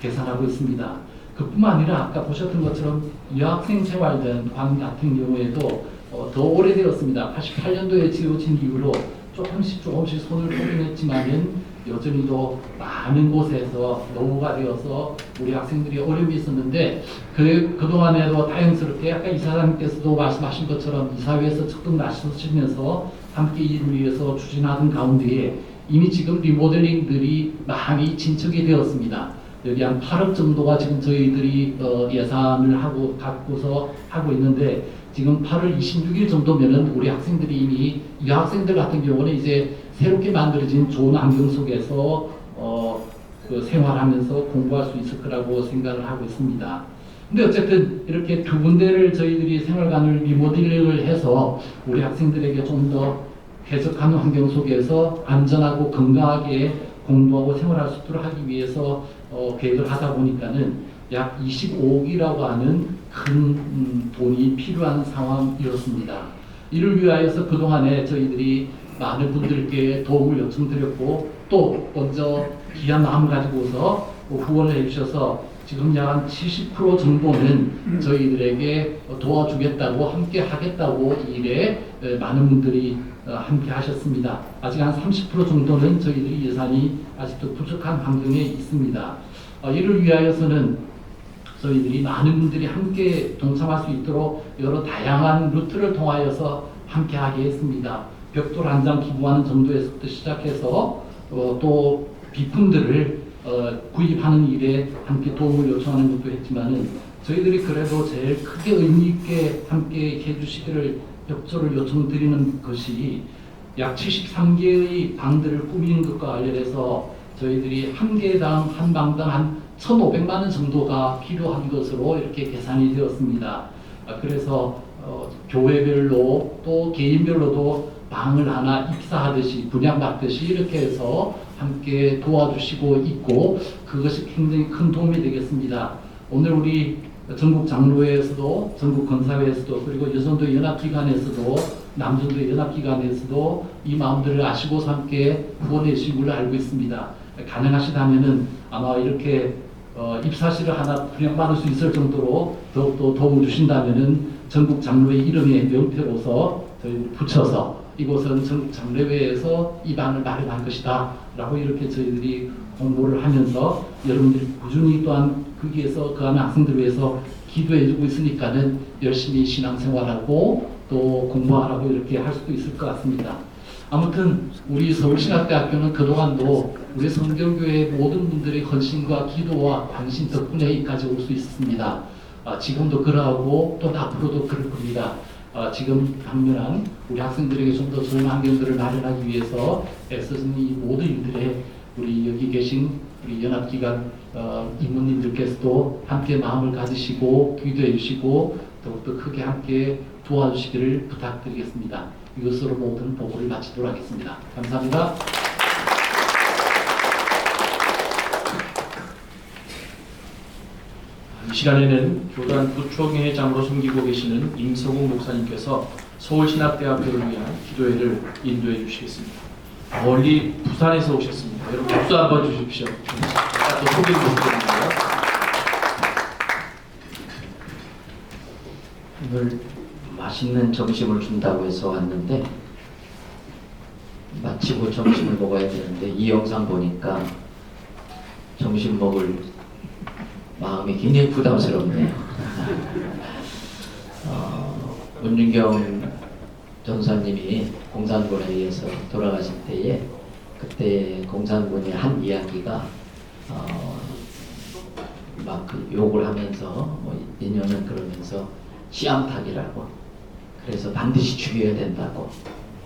계산하고 있습니다. 그뿐만 아니라 아까 보셨던 것처럼 여학생 생활관 같은 경우에도 더 오래되었습니다. 88년도에 지어진 이후로 조금씩 손을 보긴 했지만은 여전히도 많은 곳에서 노후가 되어서 우리 학생들이 어려움이 있었는데 그동안에도 다행스럽게 아까 이사장님께서도 말씀하신 것처럼 이사회에서 적극 나서시면서 함께 이를 위해서 추진하던 가운데에 이미 지금 리모델링들이 많이 진척이 되었습니다. 여기 한 8억 정도가 지금 저희들이 예산을 갖고서 하고 있는데 지금 8월 26일 정도면은 우리 학생들이 이미 여학생들 같은 경우는 이제 새롭게 만들어진 좋은 환경 속에서 그 생활하면서 공부할 수 있을 거라고 생각을 하고 있습니다. 근데 어쨌든 이렇게 두 군데를 저희들이 생활관을 리모델링을 해서 우리 학생들에게 좀 더 쾌적한 환경 속에서 안전하고 건강하게 공부하고 생활할 수 있도록 하기 위해서 계획을 하다 보니까는 약 25억이라고 하는 큰 돈이 필요한 상황이었습니다. 이를 위하여서 그동안에 저희들이 많은 분들께 도움을 요청드렸고 또 먼저 귀한 마음을 가지고서 후원을 해주셔서 지금 약 한 70% 정도는 저희들에게 도와주겠다고 함께 하겠다고 이 일에 많은 분들이 함께 하셨습니다. 아직 한 30% 정도는 저희들이 예산이 아직도 부족한 환경에 있습니다. 이를 위하여서는 저희들이 많은 분들이 함께 동참할 수 있도록 여러 다양한 루트를 통하여서 함께 하게 했습니다. 벽돌 한 장 기부하는 정도에서부터 시작해서 또 비품들을 구입하는 일에 함께 도움을 요청하는 것도 했지만은 저희들이 그래도 제일 크게 의미 있게 함께 해주시기를 협조를 요청드리는 것이 약 73개의 방들을 꾸미는 것과 관련해서 저희들이 한 개당 한 방당 한 1,500만 원 정도가 필요한 것으로 이렇게 계산이 되었습니다. 그래서 교회별로 또 개인별로도 방을 하나 입사하듯이 분양받듯이 이렇게 해서 함께 도와주시고 있고 그것이 굉장히 큰 도움이 되겠습니다. 오늘 우리 전국 장로회에서도 전국 건사회에서도 그리고 여전도 연합기관에서도 남전도 연합기관에서도 이 마음들을 아시고서 함께 후원해 주신 걸로 알고 있습니다. 가능하시다면은 아마 이렇게 입사실을 하나 분양받을 수 있을 정도로 더욱더 도움을 주신다면은 전국 장로회 이름의 명패로서 저희 붙여서 이곳은 전국 장로회에서 이 방을 마련한 것이다 라고 이렇게 저희들이 홍보를 하면서 여러분들이 꾸준히 또한 거기에서 그 안에 학생들을 위해서 기도해주고 있으니까는 열심히 신앙생활하고 또 공부하라고 이렇게 할 수도 있을 것 같습니다. 아무튼 우리 서울신학대학교는 그동안도 우리 성결교회 모든 분들의 헌신과 기도와 관심 덕분에 여기까지 올 수 있었습니다. 지금도 그러하고 또 앞으로도 그럴 겁니다. 지금 당면한 우리 학생들에게 좀 더 좋은 환경들을 마련하기 위해서 애쓰는 이 모든 일들에 우리 여기 계신 우리 연합기관 임원님들께서도 함께 마음을 가지시고 기도해 주시고 더욱더 크게 함께 도와주시기를 부탁드리겠습니다. 이것으로 모든 보고를 마치도록 하겠습니다. 감사합니다. 이 시간에는 교단 부총회장으로 섬기고 계시는 임성웅 목사님께서 서울신학대학교를 위한 기도회를 인도해 주시겠습니다. 멀리 부산에서 오셨습니다. 여러분 박수 한번 주십시오. 아까 또 소개를 드렸는데요. 오늘 맛있는 점심을 준다고 해서 왔는데 마치고 점심을 먹어야 되는데 이 영상 보니까 점심 먹을 마음이 굉장히 부담스럽네요. 문윤경 전사님이 공산군에 의해서 돌아가신 때에 그때 공산군의 한 이야기가 막 그 욕을 하면서 뭐 인연은 그러면서 씨암탉이라고 그래서 반드시 죽여야 된다고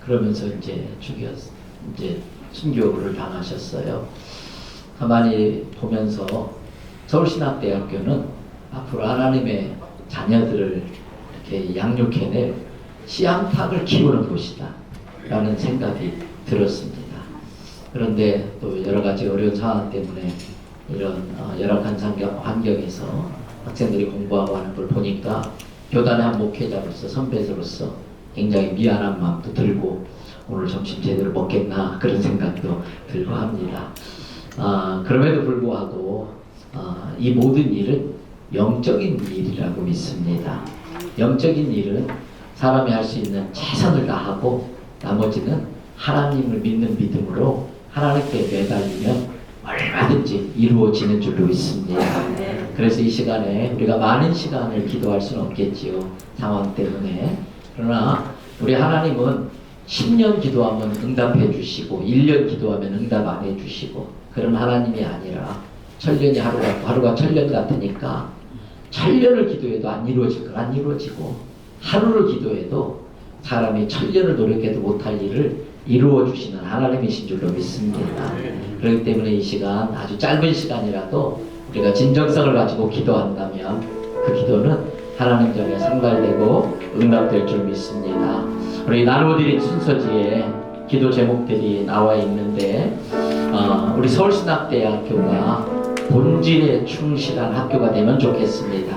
그러면서 이제 순교를 당하셨어요. 가만히 보면서 서울신학대학교는 앞으로 하나님의 자녀들을 이렇게 양육해낼 씨암탉을 키우는 곳이다 라는 생각이 들었습니다. 그런데 또 여러 가지 어려운 상황 때문에 이런 열악한 환경에서 학생들이 공부하고 하는 걸 보니까 교단의 한 목회자로서 선배로서 굉장히 미안한 마음도 들고 오늘 점심 제대로 먹겠나 그런 생각도 들고 합니다. 그럼에도 불구하고 이 모든 일은 영적인 일이라고 믿습니다. 영적인 일은 사람이 할 수 있는 최선을 다하고 나머지는 하나님을 믿는 믿음으로 하나님께 매달리면 얼마든지 이루어지는 줄로 믿습니다. 그래서 이 시간에 우리가 많은 시간을 기도할 수는 없겠지요. 상황 때문에. 그러나 우리 하나님은 10년 기도하면 응답해 주시고 1년 기도하면 응답 안 해 주시고 그런 하나님이 아니라 천년이 하루 같고 하루가 천년 같으니까 천년을 기도해도 안 이루어질 건 안 이루어지고 하루를 기도해도 사람이 천년을 노력해도 못할 일을 이루어 주시는 하나님이신 줄로 믿습니다. 그렇기 때문에 이 시간 아주 짧은 시간이라도 우리가 진정성을 가지고 기도한다면 그 기도는 하나님 전에 상달되고 응답될 줄 믿습니다. 우리 나누어드린 순서지에 기도 제목들이 나와 있는데 우리 서울신학대학교가 본질에 충실한 학교가 되면 좋겠습니다.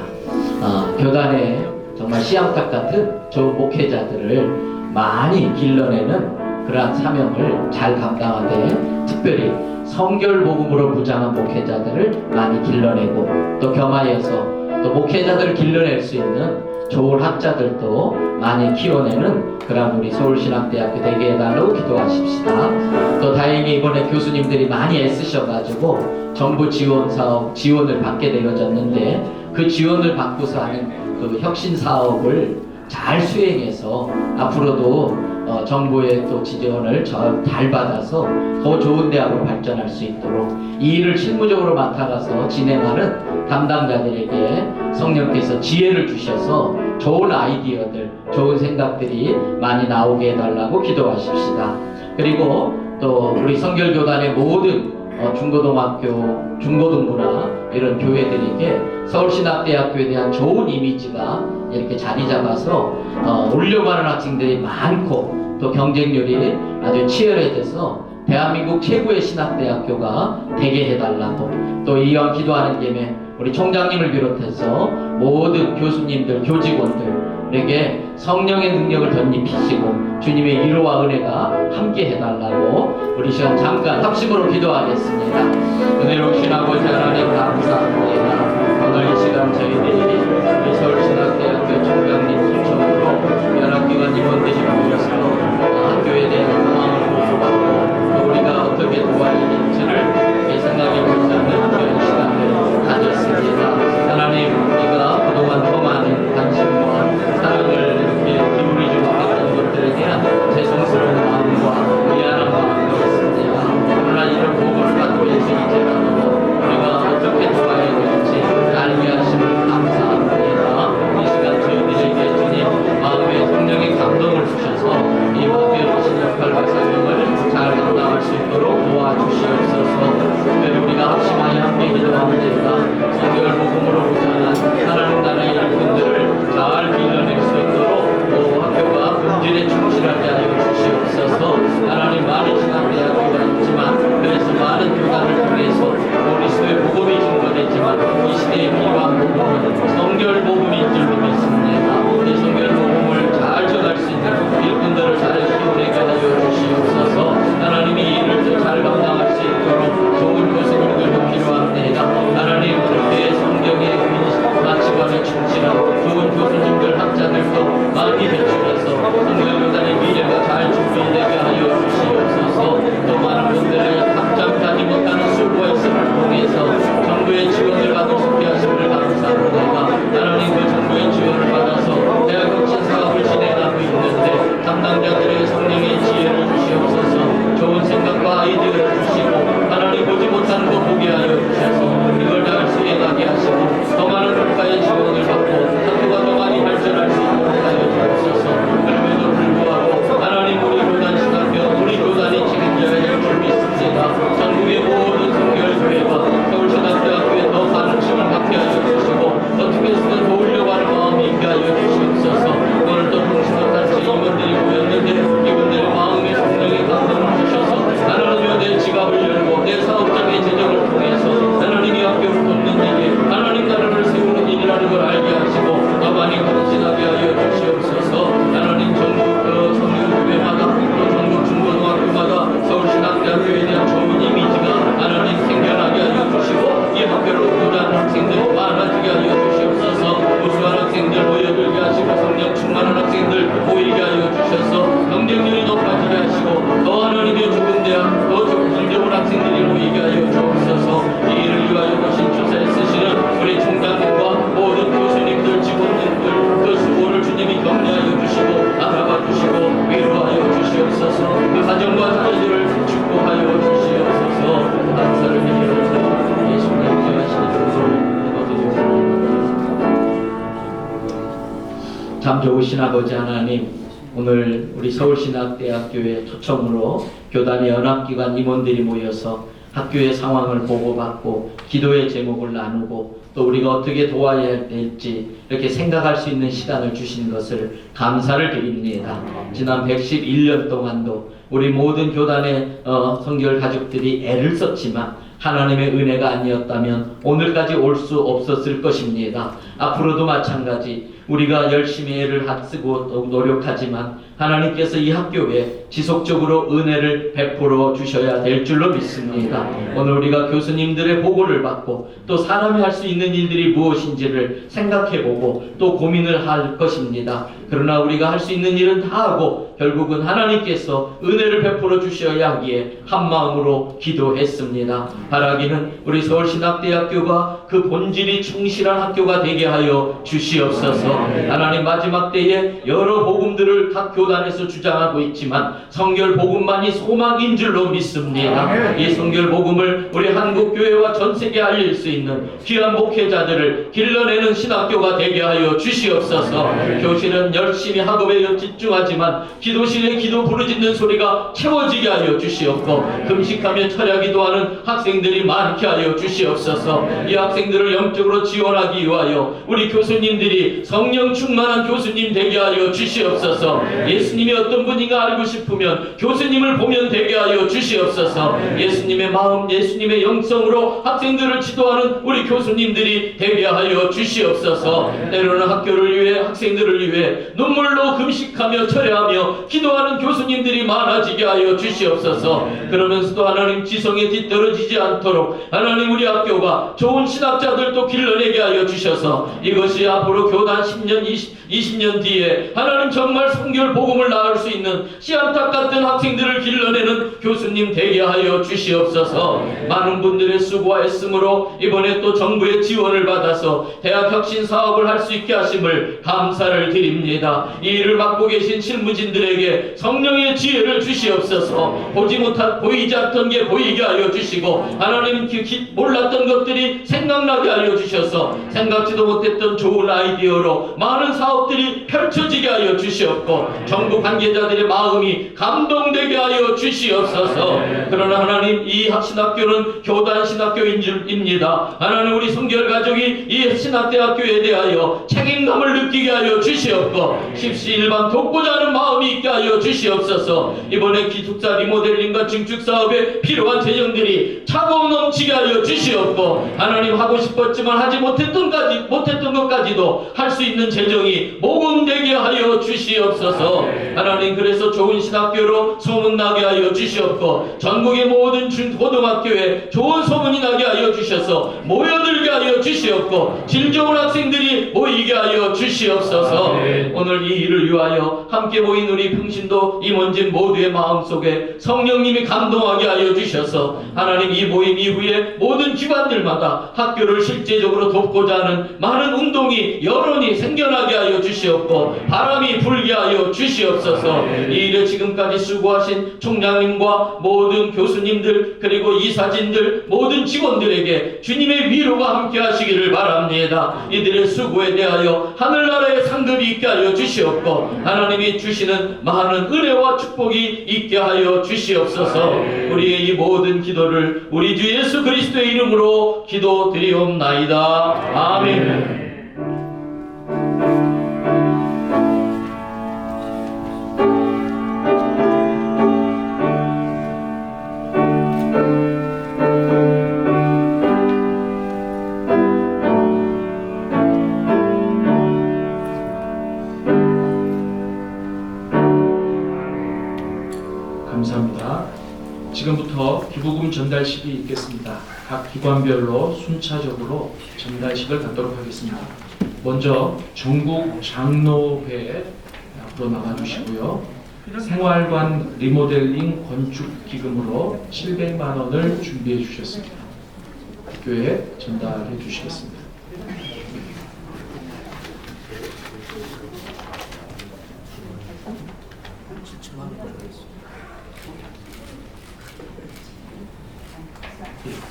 교단에 정말 씨암탉 같은 좋은 목회자들을 많이 길러내는 그러한 사명을 잘 감당하되 특별히 성결복음으로 무장한 목회자들을 많이 길러내고 또 겸하여서 또 목회자들을 길러낼 수 있는 좋은 학자들도 많이 키워내는 그런 우리 서울신학대학교 되게 해달라고 기도하십시다. 또 다행히 이번에 교수님들이 많이 애쓰셔가지고 정부 지원 사업 지원을 받게 되어졌는데 그 지원을 받고서 하는 그 혁신 사업을 잘 수행해서 앞으로도 정부의 또 지원을 잘 받아서 더 좋은 대학으로 발전할 수 있도록 이 일을 실무적으로 맡아가서 진행하는 담당자들에게 성령께서 지혜를 주셔서 좋은 아이디어들, 좋은 생각들이 많이 나오게 해달라고 기도하십시다. 그리고 또 우리 성결교단의 모든 중고등학교, 중고등부나 이런 교회들에게 서울신학대학교에 대한 좋은 이미지가 이렇게 자리 잡아서 오려고 하는 학생들이 많고 또 경쟁률이 아주 치열해져서 대한민국 최고의 신학대학교가 되게 해달라고 또 이왕 기도하는 김에 우리 총장님을 비롯해서 모든 교수님들, 교직원들에게 성령의 능력을 덧입히시고 주님의 위로와 은혜가 함께 해달라고 우리 시간 잠깐 합심으로 기도하겠습니다. 은혜로우신 아버지 하나님 감사합니다. 오늘 이 시간 저희들이 우리 서울신학대학교 총장님 초청으로 연합기관 임원들이 모여서 학교에 대한 상황을 보고받고 또 우리가 어떻게 도와야 될지를 생각해 보자는 그런 시간을 가졌습니다. 하나님 우리가 그동안 더 많은 관심과 사랑을 이렇게 기울이지 못했던 것들에 대한 죄송스러운 마음과 미안한 마음이 있습니다. 그러나 이런 보고를 받고 있는 이제라도 우리가 어떻게 도와야 될지 알게 하심을 감사합니다. 이 시간 저희들에게 주님 마음에 성령의 감동을 주셔서 이 목회하신 역할과 사명을 잘 감당할 수 있도록 도와주시옵소서. 특별히 우리가 합심하여 함께 기도합니다. 성결복음으로 무장한 하나님 나라의 일꾼들을 잘 빌려낼 수 있도록 또 학교가 본질에 충실하게 하여 주시옵소서. 하나님 많은 신학대학교가 있지만 그래서 많은 교단을 통해서 그리스도의 복음이 증거됐지만 이 시대에 필요한 복음은 성결복음인 줄로 믿습니다. 이 성결복음을 잘 전할 수 있는 일꾼들을 잘 키워내게 하여 주시옵소서. 하나님이 이 일을 잘 감당할 수 있도록 좋은 교수님들도 필요합니다. 하나님 그렇게 성경의 가치관에 충실한 좋은 교수님들, 학자들도 많이 배출해서 성결교단의 미래가 잘 준비되게 하여 주시옵소서. 또 많은 분들의 감당하지 못하는 수고와 있음을 통해서 정부의 지원을 받을 수 있게 하심을 감사합니다. 하나님 그 정부의 지원 참 좋으신 아버지 하나님, 오늘 우리 서울신학대학교의 초청으로 교단의 연합기관 임원들이 모여서 학교의 상황을 보고받고 기도의 제목을 나누고 또 우리가 어떻게 도와야 될지 이렇게 생각할 수 있는 시간을 주신 것을 감사를 드립니다. 지난 111년 동안도 우리 모든 교단의 성결 가족들이 애를 썼지만 하나님의 은혜가 아니었다면 오늘까지 올 수 없었을 것입니다. 앞으로도 마찬가지 우리가 열심히 애를 쓰고 노력하지만 하나님께서 이 학교에 지속적으로 은혜를 베풀어 주셔야 될 줄로 믿습니다. 오늘 우리가 교수님들의 보고를 받고 또 사람이 할 수 있는 일들이 무엇인지를 생각해보고 또 고민을 할 것입니다. 그러나 우리가 할 수 있는 일은 다 하고 결국은 하나님께서 은혜를 베풀어 주셔야 하기에 한마음으로 기도했습니다. 바라기는 우리 서울신학대학교가 그 본질이 충실한 학교가 되게 하여 주시옵소서. 하나님, 마지막 때에 여러 복음들을 각 교단에서 주장하고 있지만 성결 복음만이 소망인 줄로 믿습니다. 이 성결 복음을 우리 한국교회와 전세계에 알릴 수 있는 귀한 목회자들을 길러내는 신학교가 되게 하여 주시옵소서. 교실은 열심히 학업에 집중하지만 기도실에 기도 부르짖는 소리가 채워지게 하여 주시옵고 금식하며 철야 기도하는 학생들이 많게 하여 주시옵소서. 이 학생들을 영적으로 지원하기 위하여 우리 교수님들이 성령 충만한 교수님 되게 하여 주시옵소서. 예수님이 어떤 분인가 알고 싶으면 교수님을 보면 되게 하여 주시옵소서. 예수님의 마음, 예수님의 영성으로 학생들을 지도하는 우리 교수님들이 되게 하여 주시옵소서. 때로는 학교를 위해, 학생들을 위해 눈물로 금식하며 철야하며 기도하는 교수님들이 많아지게 하여 주시옵소서. 그러면서도 하나님 지성에 뒤떨어지지 않도록 하나님 우리 학교가 좋은 신학자들도 길러내게 하여 주셔서 이것이 앞으로 교단 10년, 20년 뒤에 하나님 정말 성결 복음을 나을 수 있는 씨암탉 같은 학생들을 길러내는 교수님 되게 하여 주시옵소서. 많은 분들의 수고와 애씀으로 이번에 또 정부의 지원을 받아서 대학 혁신 사업을 할 수 있게 하심을 감사를 드립니다. 이 일을 맡고 계신 실무진들에게 성령의 지혜를 주시옵소서. 보이지 않던 게 보이게 하여 주시고 하나님 몰랐던 것들이 생각나게 하여 주셔서 생각지도 못했던 좋은 아이디어로 많은 사업들이 펼쳐지게 하여 주시옵고 정부 관계자들의 마음이 감동되게 하여 주시옵소서. 그러나 하나님, 이 신학교는 교단 신학교입니다. 하나님, 우리 성결가족이 이 신학대학교에 대하여 책임감을 느끼게 하여 주시옵고 십시일반 돕고자 하는 마음이 있게 하여 주시옵소서. 이번에 기숙사 리모델링과 증축 사업에 필요한 재정들이 차고 넘치게 하여 주시옵고 하나님, 하고 싶었지만 하지 못했던 것까지도 할 수 있는 재정이 모금되게 하여 주시옵소서. 하나님, 그래서 좋은 신학교로 소문나게 하여 주시옵고 전국의 모든 고등학교에 좋은 소문이 나게 하여 주셔서 모여들게 하여 주시옵고 질 좋은 학생들이 모이게 하여 주시옵소서. 오늘 이 일을 위하여 함께 모인 우리 평신도 임원진 모두의 마음속에 성령님이 감동하게 하여 주셔서 하나님, 이 모임 이후에 모든 기관들마다 학교를 실제적으로 돕고자 하는 많은 운동이 여론이 생겨나게 하여 주시옵고 바람이 불게 하여 주시옵소서. 이 일에 지금까지 수고하신 총장님과 모든 교수님들 그리고 이사진들 모든 직원들에게 주님의 위로가 함께 하시기를 바랍니다. 이들의 수고에 대하여 하늘나라의 상급이 있게 하여 주시옵고 하나님이 주시는 많은 은혜와 축복이 있게 하여 주시옵소서. 우리의 이 모든 기도를 우리 주 예수 그리스도의 이름으로 기도드리옵나이다. 아멘. 감사합니다. 지금부터 기부금 전달식이 있겠습니다. 각 기관별로 순차적으로 전달식을 갖도록 하겠습니다. 먼저 전국 장로회 앞으로 나와주시고요. 생활관 리모델링 건축 기금으로 700만 원을 준비해 주셨습니다. 교회에 전달해 주시겠습니다.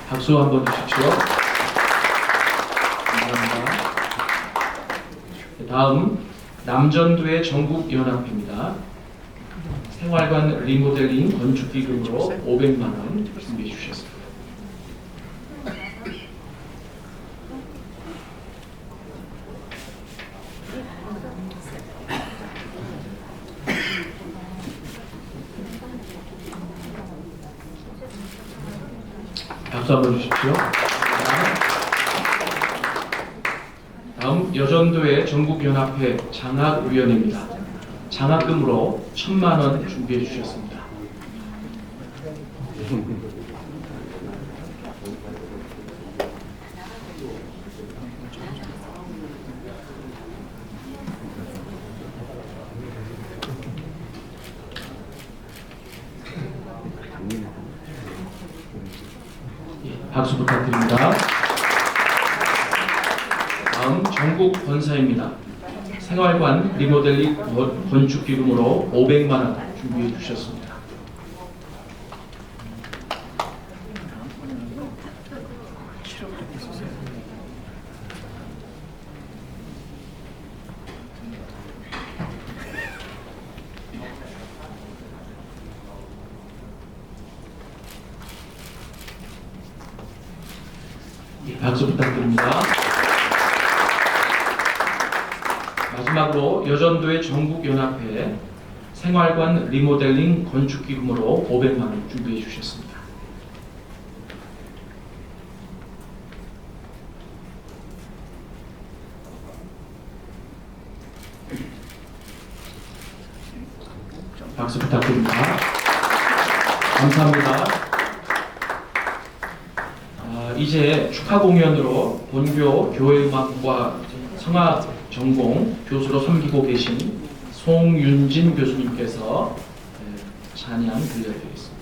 박수 한번 주십시오. 감사합니다. 다음 남전도의 전국연합회입니다. 생활관 리모델링 건축기금으로 500만 원 준비해 주셨습니다. 박수 한번 주십시오. 다음 여전도의 전국연합회 장학위원회입니다. 장학금으로 1,000만 원 준비해 주셨습니다. 박수 부탁드립니다. 다음 전국 본사입니다. 생활관 리모델링 건축기금으로 500만 원 준비해 주셨습니다. 박수 부탁드립니다. 마지막으로 여전도의 전국연합회 생활관 리모델링 건축기금으로 500만 원 준비해 주셨습니다. 박수 부탁드립니다. 감사합니다. 이제 축하 공연으로 본교 교회음악과 성악 전공 교수로 섬기고 계신 송윤진 교수님께서 찬양 들려드리겠습니다.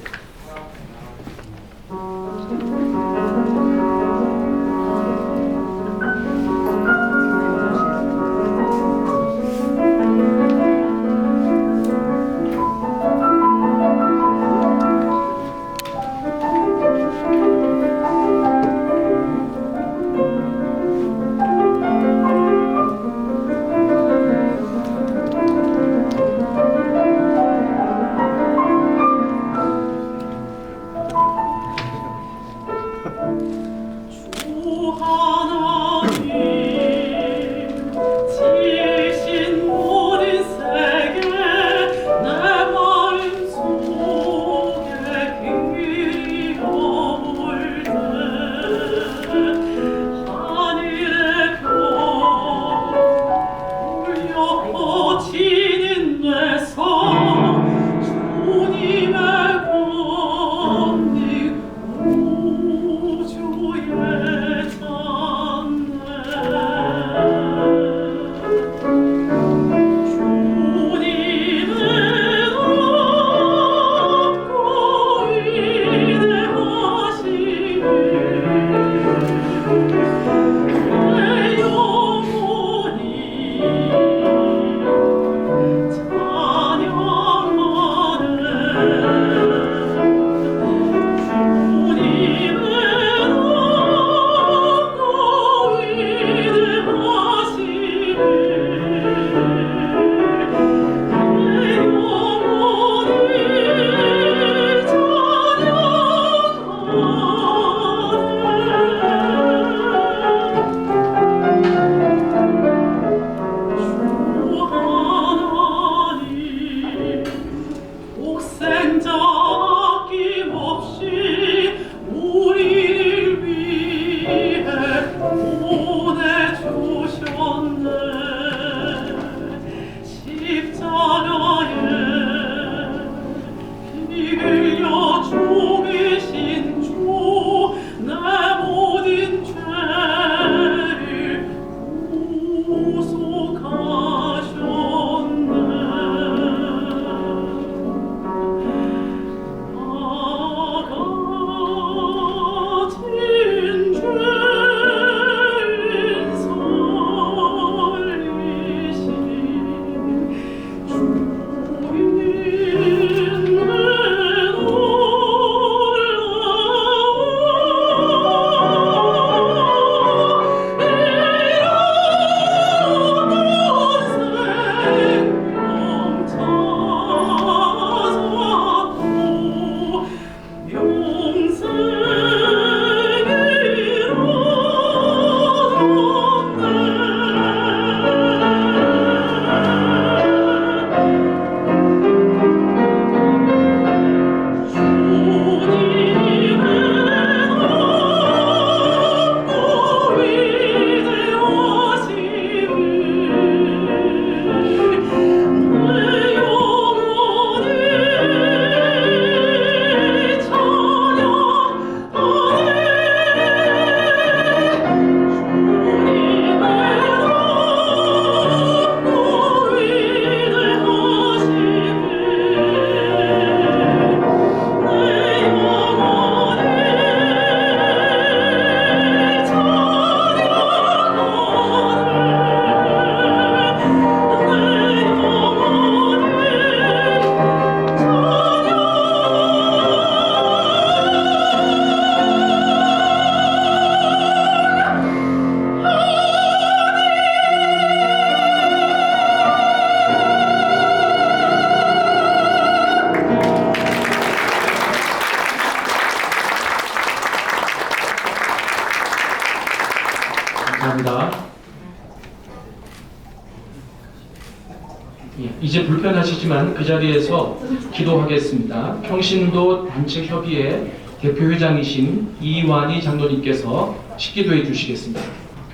이제 불편하시지만 그 자리에서 기도하겠습니다. 평신도 단체 협의회 대표회장이신 이완희 장로님께서 식기도해 주시겠습니다.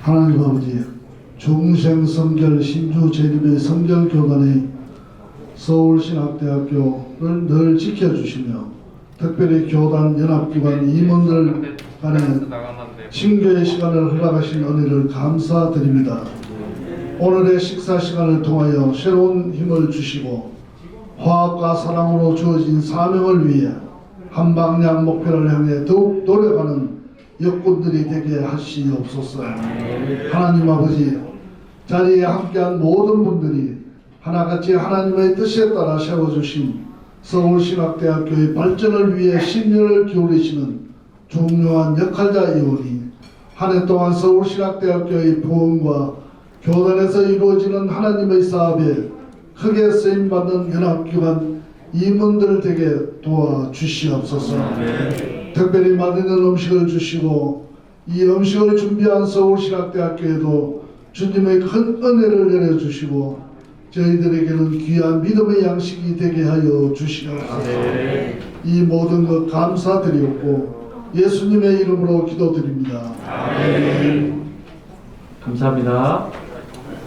하나님 아버지, 중생성결 신주 재림의 성결교단의 서울신학대학교를 늘 지켜주시며 특별히 교단 연합기관 임원들 간의 친교의 시간을 허락하신 은혜를 감사드립니다. 오늘의 식사 시간을 통하여 새로운 힘을 주시고 화합과 사랑으로 주어진 사명을 위해 한방향 목표를 향해 더욱 노력하는 역군들이 되게 하시옵소서. 하나님 아버지, 자리에 함께한 모든 분들이 하나같이 하나님의 뜻에 따라 세워주신 서울신학대학교의 발전을 위해 신년을 기울이시는 중요한 역할자이오니 한 해 동안 서울신학대학교의 부흥과 교단에서 이루어지는 하나님의 사업에 크게 쓰임받는 연합기관 임원들 되게 도와주시옵소서. 특별히 맛있는 음식을 주시고 이 음식을 준비한 서울신학대학교에도 주님의 큰 은혜를 내려주시고 저희들에게는 귀한 믿음의 양식이 되게 하여 주시옵소서. 이 모든 것 감사드리옵고 예수님의 이름으로 기도드립니다. 감사합니다.